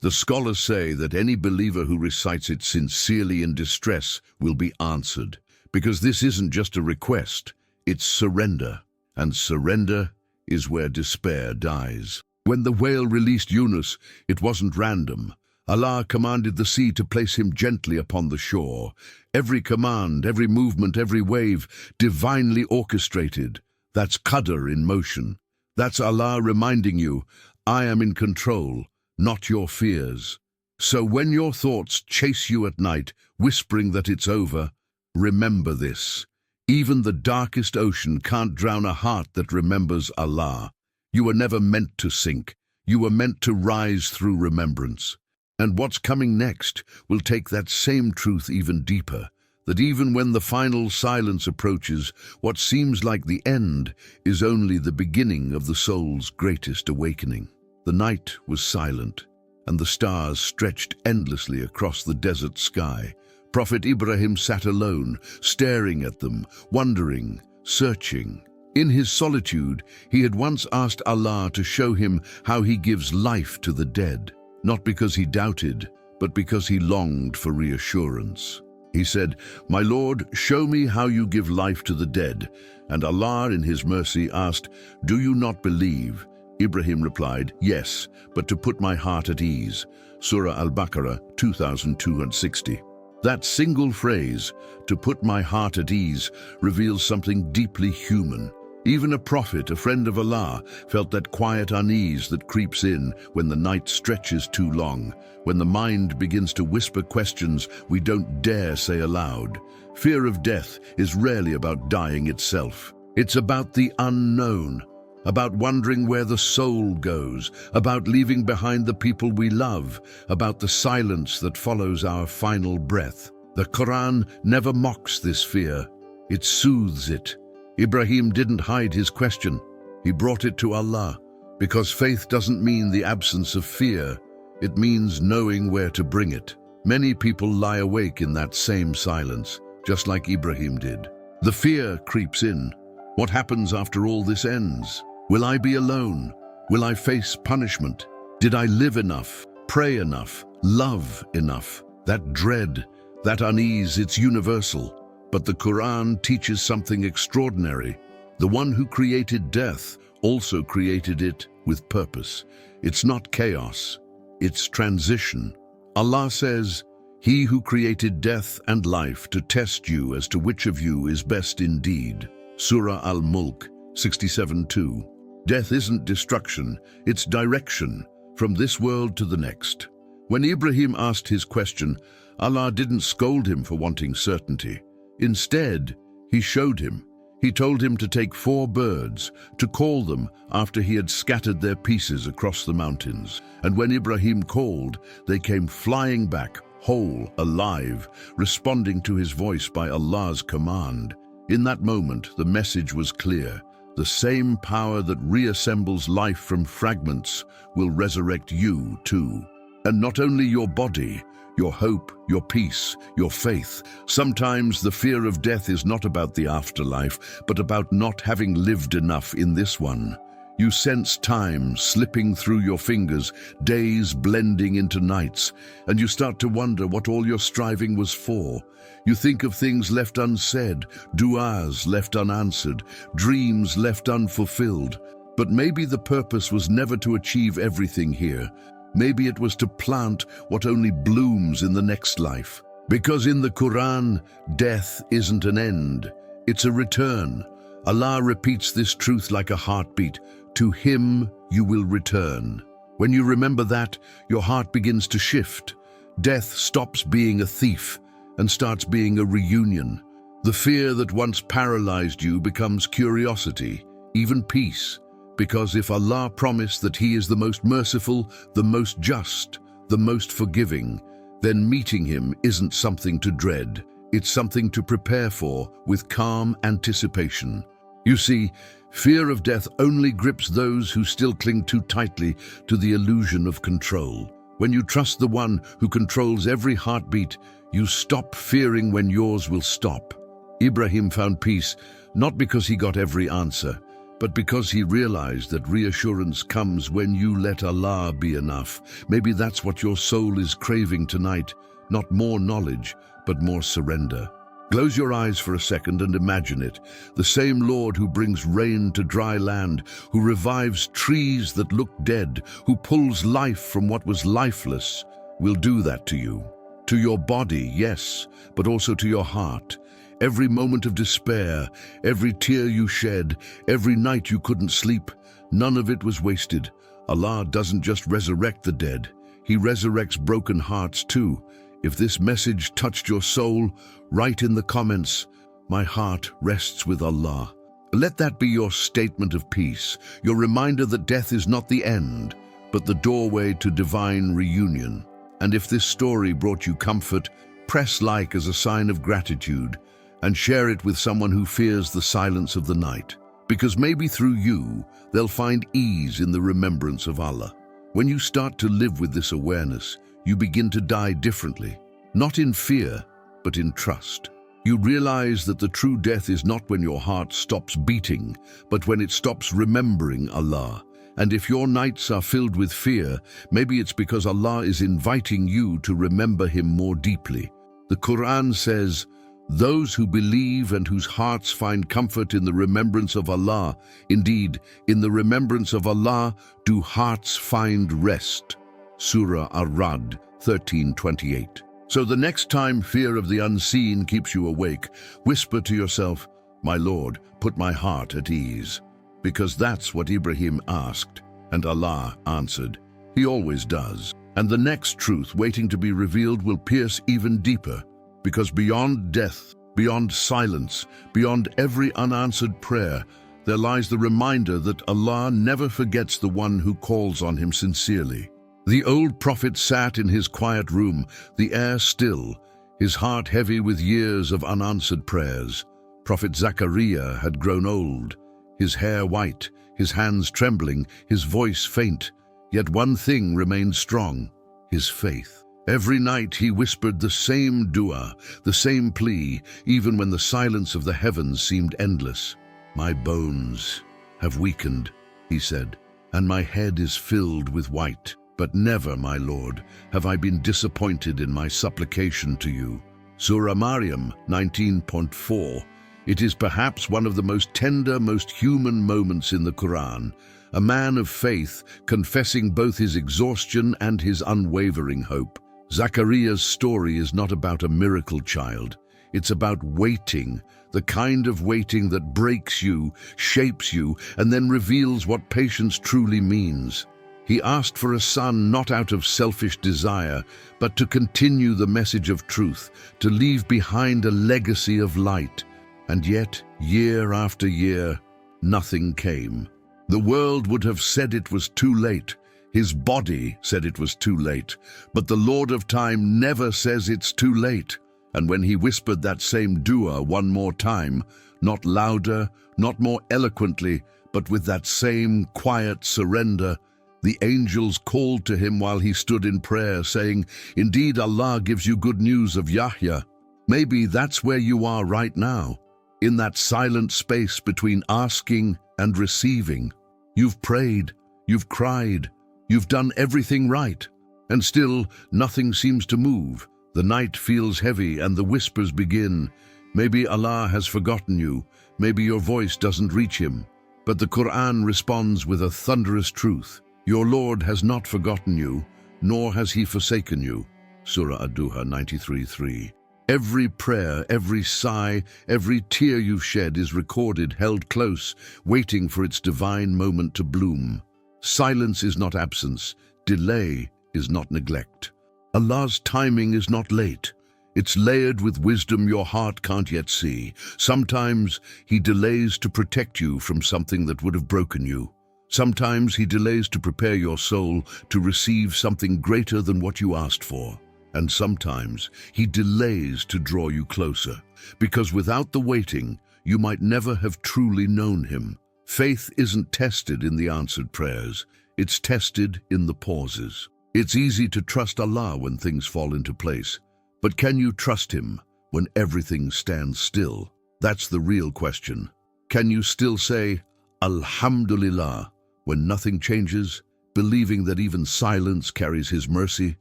S1: The scholars say that any believer who recites it sincerely in distress will be answered, because this isn't just a request, it's surrender. And surrender is where despair dies. When the whale released Yunus, it wasn't random. Allah commanded the sea to place him gently upon the shore. Every command, every movement, every wave, divinely orchestrated. That's qadr in motion. That's Allah reminding you, I am in control, not your fears. So when your thoughts chase you at night, whispering that it's over, remember this. Even the darkest ocean can't drown a heart that remembers Allah. You were never meant to sink. You were meant to rise through remembrance. And what's coming next will take that same truth even deeper, that even when the final silence approaches, what seems like the end is only the beginning of the soul's greatest awakening. The night was silent, and the stars stretched endlessly across the desert sky. Prophet Ibrahim sat alone, staring at them, wondering, searching. In his solitude, he had once asked Allah to show him how he gives life to the dead, not because he doubted, but because he longed for reassurance. He said, "My Lord, show me how you give life to the dead." And Allah, in His mercy, asked, "Do you not believe?" Ibrahim replied, "Yes, but to put my heart at ease." Surah Al-Baqarah 2260. That single phrase, "to put my heart at ease," reveals something deeply human. Even a prophet, a friend of Allah, felt that quiet unease that creeps in when the night stretches too long, when the mind begins to whisper questions we don't dare say aloud. Fear of death is rarely about dying itself. It's about the unknown, about wondering where the soul goes, about leaving behind the people we love, about the silence that follows our final breath. The Qur'an never mocks this fear. It soothes it. Ibrahim didn't hide his question. He brought it to Allah, because faith doesn't mean the absence of fear. It means knowing where to bring it. Many people lie awake in that same silence, just like Ibrahim did. The fear creeps in. What happens after all this ends? Will I be alone? Will I face punishment? Did I live enough, pray enough, love enough? That dread, that unease, it's universal. But the Qur'an teaches something extraordinary. The one who created death also created it with purpose. It's not chaos, it's transition. Allah says, "He who created death and life to test you as to which of you is best indeed." Surah Al-Mulk 67:2. Death isn't destruction, it's direction, from this world to the next. When Ibrahim asked his question, Allah didn't scold him for wanting certainty. Instead, He showed him. He told him to take 4 birds, to call them after he had scattered their pieces across the mountains. And when Ibrahim called, they came flying back, whole, alive, responding to his voice by Allah's command. In that moment, the message was clear. The same power that reassembles life from fragments will resurrect you too. And not only your body, your hope, your peace, your faith. Sometimes the fear of death is not about the afterlife, but about not having lived enough in this one. You sense time slipping through your fingers, days blending into nights, and you start to wonder what all your striving was for. You think of things left unsaid, du'as left unanswered, dreams left unfulfilled. But maybe the purpose was never to achieve everything here. Maybe it was to plant what only blooms in the next life. Because in the Qur'an, death isn't an end, it's a return. Allah repeats this truth like a heartbeat. To Him you will return. When you remember that, your heart begins to shift. Death stops being a thief, and starts being a reunion. The fear that once paralyzed you becomes curiosity, even peace, because if Allah promised that He is the most merciful, the most just, the most forgiving, then meeting Him isn't something to dread. It's something to prepare for with calm anticipation. You see, fear of death only grips those who still cling too tightly to the illusion of control. When you trust the one who controls every heartbeat, you stop fearing when yours will stop. Ibrahim found peace not because he got every answer, but because he realized that reassurance comes when you let Allah be enough. Maybe that's what your soul is craving tonight, not more knowledge, but more surrender. Close your eyes for a second and imagine it. The same Lord who brings rain to dry land, who revives trees that look dead, who pulls life from what was lifeless, will do that to you. To your body, yes, but also to your heart. Every moment of despair, every tear you shed, every night you couldn't sleep, none of it was wasted. Allah doesn't just resurrect the dead, He resurrects broken hearts too. If this message touched your soul, write in the comments, "My heart rests with Allah." Let that be your statement of peace, your reminder that death is not the end, but the doorway to divine reunion. And if this story brought you comfort, press like as a sign of gratitude and share it with someone who fears the silence of the night. Because maybe through you, they'll find ease in the remembrance of Allah. When you start to live with this awareness, you begin to die differently, not in fear, but in trust. You realize that the true death is not when your heart stops beating, but when it stops remembering Allah. And if your nights are filled with fear, maybe it's because Allah is inviting you to remember Him more deeply. The Qur'an says, "Those who believe and whose hearts find comfort in the remembrance of Allah, indeed, in the remembrance of Allah do hearts find rest." Surah Ar-Ra'd 13:28. So the next time fear of the unseen keeps you awake, whisper to yourself, "My Lord, put my heart at ease." Because that's what Ibrahim asked, and Allah answered. He always does. And the next truth waiting to be revealed will pierce even deeper, because beyond death, beyond silence, beyond every unanswered prayer, there lies the reminder that Allah never forgets the one who calls on Him sincerely. The old prophet sat in his quiet room, the air still, his heart heavy with years of unanswered prayers. Prophet Zachariah had grown old, his hair white, his hands trembling, his voice faint. Yet one thing remained strong, his faith. Every night he whispered the same dua, the same plea, even when the silence of the heavens seemed endless. "My bones have weakened," he said, "and my head is filled with white. But never, my Lord, have I been disappointed in my supplication to you." Surah Maryam 19.4. It is perhaps one of the most tender, most human moments in the Qur'an. A man of faith confessing both his exhaustion and his unwavering hope. Zachariah's story is not about a miracle child. It's about waiting, the kind of waiting that breaks you, shapes you, and then reveals what patience truly means. He asked for a son not out of selfish desire, but to continue the message of truth, to leave behind a legacy of light. And yet, year after year, nothing came. The world would have said it was too late. His body said it was too late. But the Lord of Time never says it's too late. And when he whispered that same dua one more time, not louder, not more eloquently, but with that same quiet surrender, the angels called to him while he stood in prayer, saying, "Indeed, Allah gives you good news of Yahya." Maybe that's where you are right now, in that silent space between asking and receiving. You've prayed, you've cried, you've done everything right, and still nothing seems to move. The night feels heavy and the whispers begin. Maybe Allah has forgotten you, maybe your voice doesn't reach him. But the Qur'an responds with a thunderous truth. Your Lord has not forgotten you, nor has he forsaken you. Surah Ad-Duha 93:3. Every prayer, every sigh, every tear you've shed is recorded, held close, waiting for its divine moment to bloom. Silence is not absence. Delay is not neglect. Allah's timing is not late. It's layered with wisdom your heart can't yet see. Sometimes he delays to protect you from something that would have broken you. Sometimes he delays to prepare your soul to receive something greater than what you asked for. And sometimes he delays to draw you closer, because without the waiting, you might never have truly known him. Faith isn't tested in the answered prayers. It's tested in the pauses. It's easy to trust Allah when things fall into place. But can you trust him when everything stands still? That's the real question. Can you still say, Alhamdulillah, when nothing changes, believing that even silence carries his mercy?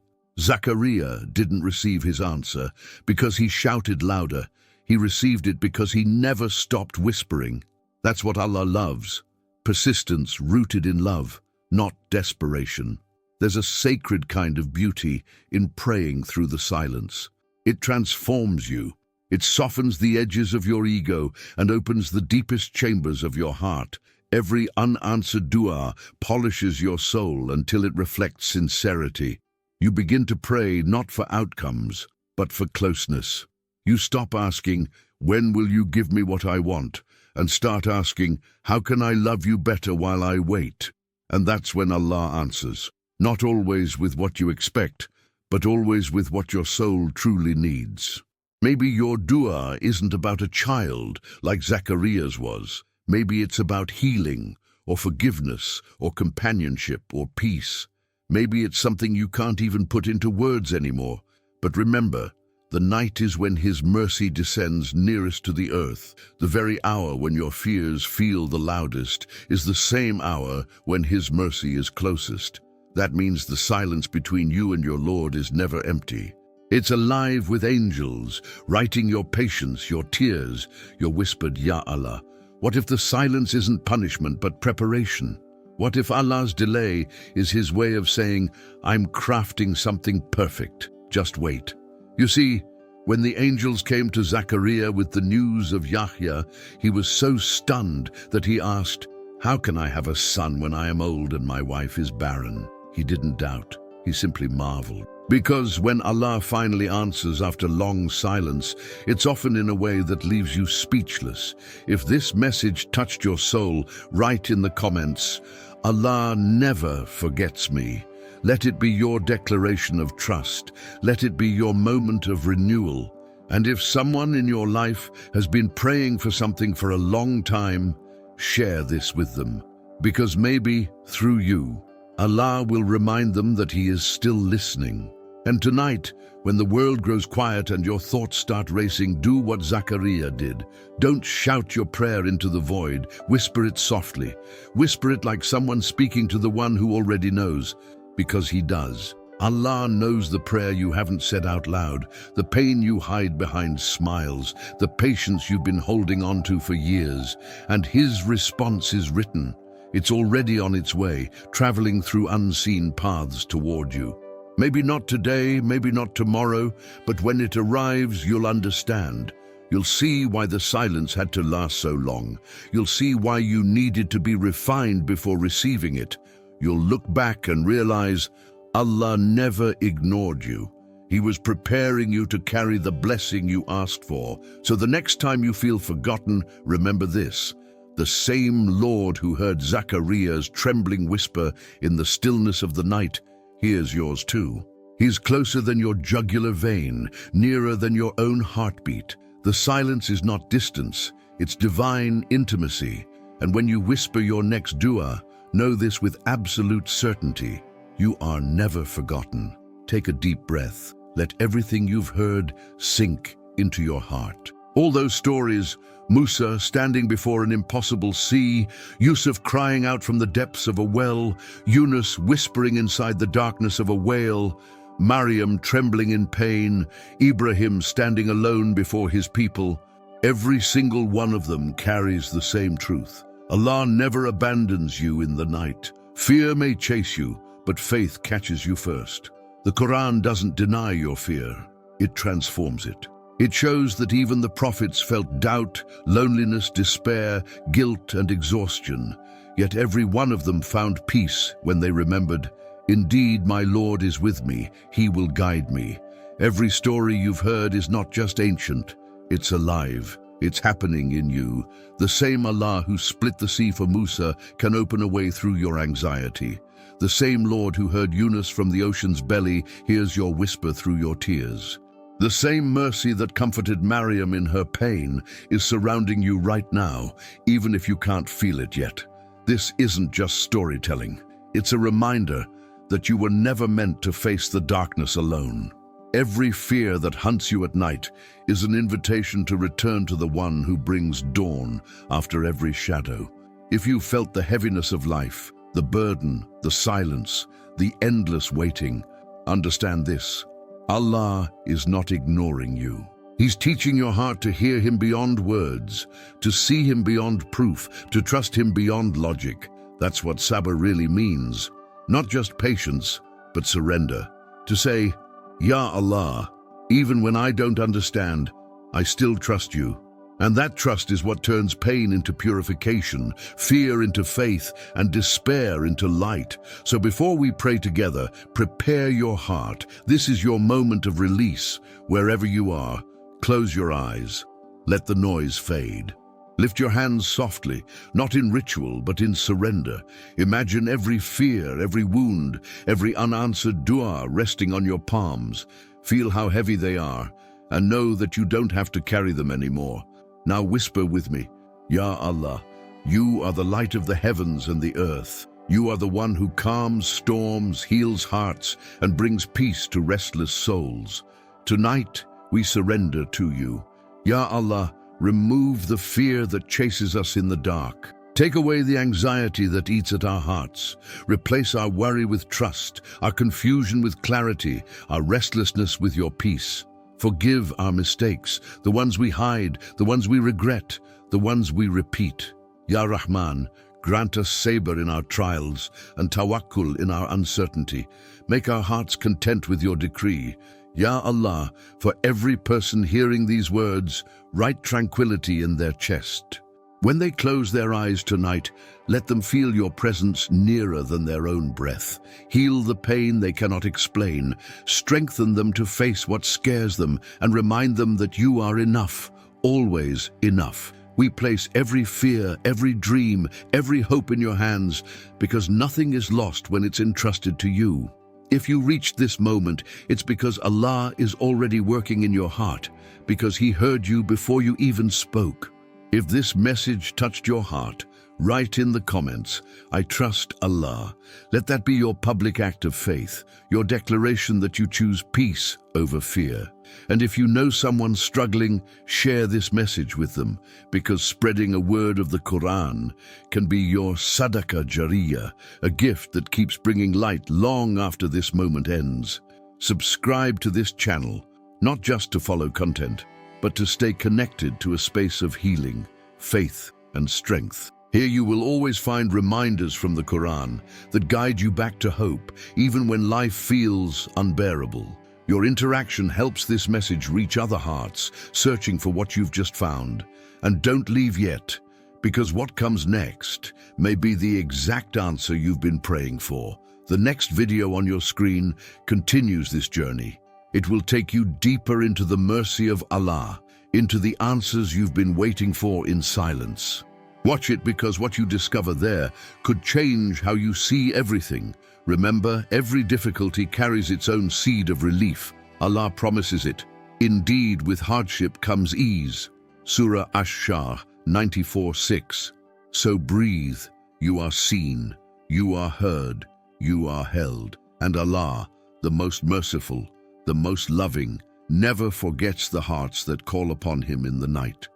S1: Zachariah didn't receive his answer because he shouted louder. He received it because he never stopped whispering. That's what Allah loves. Persistence rooted in love, not desperation. There's a sacred kind of beauty in praying through the silence. It transforms you. It softens the edges of your ego and opens the deepest chambers of your heart. Every unanswered dua polishes your soul until it reflects sincerity. You begin to pray not for outcomes, but for closeness. You stop asking, when will you give me what I want? And start asking, how can I love you better while I wait? And that's when Allah answers. Not always with what you expect, but always with what your soul truly needs. Maybe your dua isn't about a child like Zachariah's was. Maybe it's about healing, or forgiveness, or companionship, or peace. Maybe it's something you can't even put into words anymore. But remember, the night is when his mercy descends nearest to the earth. The very hour when your fears feel the loudest is the same hour when his mercy is closest. That means the silence between you and your Lord is never empty. It's alive with angels, writing your patience, your tears, your whispered, Ya Allah. What if the silence isn't punishment but preparation? What if Allah's delay is his way of saying, I'm crafting something perfect, just wait. You see, when the angels came to Zachariah with the news of Yahya, he was so stunned that he asked, how can I have a son when I am old and my wife is barren? He didn't doubt, he simply marveled. Because when Allah finally answers after long silence, it's often in a way that leaves you speechless. If this message touched your soul, write in the comments, Allah never forgets me. Let it be your declaration of trust. Let it be your moment of renewal. And if someone in your life has been praying for something for a long time, share this with them. Because maybe, through you, Allah will remind them that He is still listening. And tonight, when the world grows quiet and your thoughts start racing, do what Zachariah did. Don't shout your prayer into the void. Whisper it softly. Whisper it like someone speaking to the one who already knows, because He does. Allah knows the prayer you haven't said out loud, the pain you hide behind smiles, the patience you've been holding on to for years, and His response is written. It's already on its way, traveling through unseen paths toward you. Maybe not today, maybe not tomorrow, but when it arrives, you'll understand. You'll see why the silence had to last so long. You'll see why you needed to be refined before receiving it. You'll look back and realize Allah never ignored you. He was preparing you to carry the blessing you asked for. So the next time you feel forgotten, remember this. The same Lord who heard Zachariah's trembling whisper in the stillness of the night hears yours too. He's closer than your jugular vein, nearer than your own heartbeat. The silence is not distance, it's divine intimacy. And when you whisper your next dua, know this with absolute certainty. You are never forgotten. Take a deep breath. Let everything you've heard sink into your heart. All those stories, Musa standing before an impossible sea, Yusuf crying out from the depths of a well, Yunus whispering inside the darkness of a whale, Maryam trembling in pain, Ibrahim standing alone before his people, every single one of them carries the same truth. Allah never abandons you in the night. Fear may chase you, but faith catches you first. The Qur'an doesn't deny your fear, it transforms it. It shows that even the prophets felt doubt, loneliness, despair, guilt, and exhaustion. Yet every one of them found peace when they remembered, indeed, my Lord is with me, He will guide me. Every story you've heard is not just ancient, it's alive. It's happening in you. The same Allah who split the sea for Musa can open a way through your anxiety. The same Lord who heard Yunus from the ocean's belly hears your whisper through your tears. The same mercy that comforted Maryam in her pain is surrounding you right now, even if you can't feel it yet. This isn't just storytelling. It's a reminder that you were never meant to face the darkness alone. Every fear that hunts you at night is an invitation to return to the one who brings dawn after every shadow. If you felt the heaviness of life, the burden, the silence, the endless waiting, understand this: Allah is not ignoring you. He's teaching your heart to hear Him beyond words, to see Him beyond proof, to trust Him beyond logic. That's what sabr really means. Not just patience, but surrender. To say, Ya Allah, even when I don't understand, I still trust you. And that trust is what turns pain into purification, fear into faith, and despair into light. So before we pray together, prepare your heart. This is your moment of release. Wherever you are, close your eyes. Let the noise fade. Lift your hands softly, not in ritual, but in surrender. Imagine every fear, every wound, every unanswered dua resting on your palms. Feel how heavy they are, and know that you don't have to carry them anymore. Now whisper with me, Ya Allah, you are the light of the heavens and the earth. You are the one who calms storms, heals hearts, and brings peace to restless souls. Tonight, we surrender to you. Ya Allah, remove the fear that chases us in the dark. Take away the anxiety that eats at our hearts. Replace our worry with trust, our confusion with clarity, our restlessness with your peace. Forgive our mistakes, the ones we hide, the ones we regret, the ones we repeat. Ya Rahman, grant us sabr in our trials and tawakkul in our uncertainty. Make our hearts content with your decree. Ya Allah, for every person hearing these words, write tranquility in their chest. When they close their eyes tonight, let them feel your presence nearer than their own breath. Heal the pain they cannot explain. Strengthen them to face what scares them and remind them that you are enough, always enough. We place every fear, every dream, every hope in your hands because nothing is lost when it's entrusted to you. If you reached this moment, it's because Allah is already working in your heart, because He heard you before you even spoke. If this message touched your heart, write in the comments, I trust Allah. Let that be your public act of faith, your declaration that you choose peace over fear. And if you know someone struggling, share this message with them, because spreading a word of the Qur'an can be your sadaqah jariyah, a gift that keeps bringing light long after this moment ends. Subscribe to this channel, not just to follow content, but to stay connected to a space of healing, faith, and strength. Here you will always find reminders from the Qur'an that guide you back to hope, even when life feels unbearable. Your interaction helps this message reach other hearts, searching for what you've just found. And don't leave yet, because what comes next may be the exact answer you've been praying for. The next video on your screen continues this journey. It will take you deeper into the mercy of Allah, into the answers you've been waiting for in silence. Watch it, because what you discover there could change how you see everything. Remember, every difficulty carries its own seed of relief. Allah promises it. Indeed, with hardship comes ease. Surah Ash-Shar 94:6. So breathe, you are seen, you are heard, you are held. And Allah, the most merciful, the most loving, never forgets the hearts that call upon Him in the night.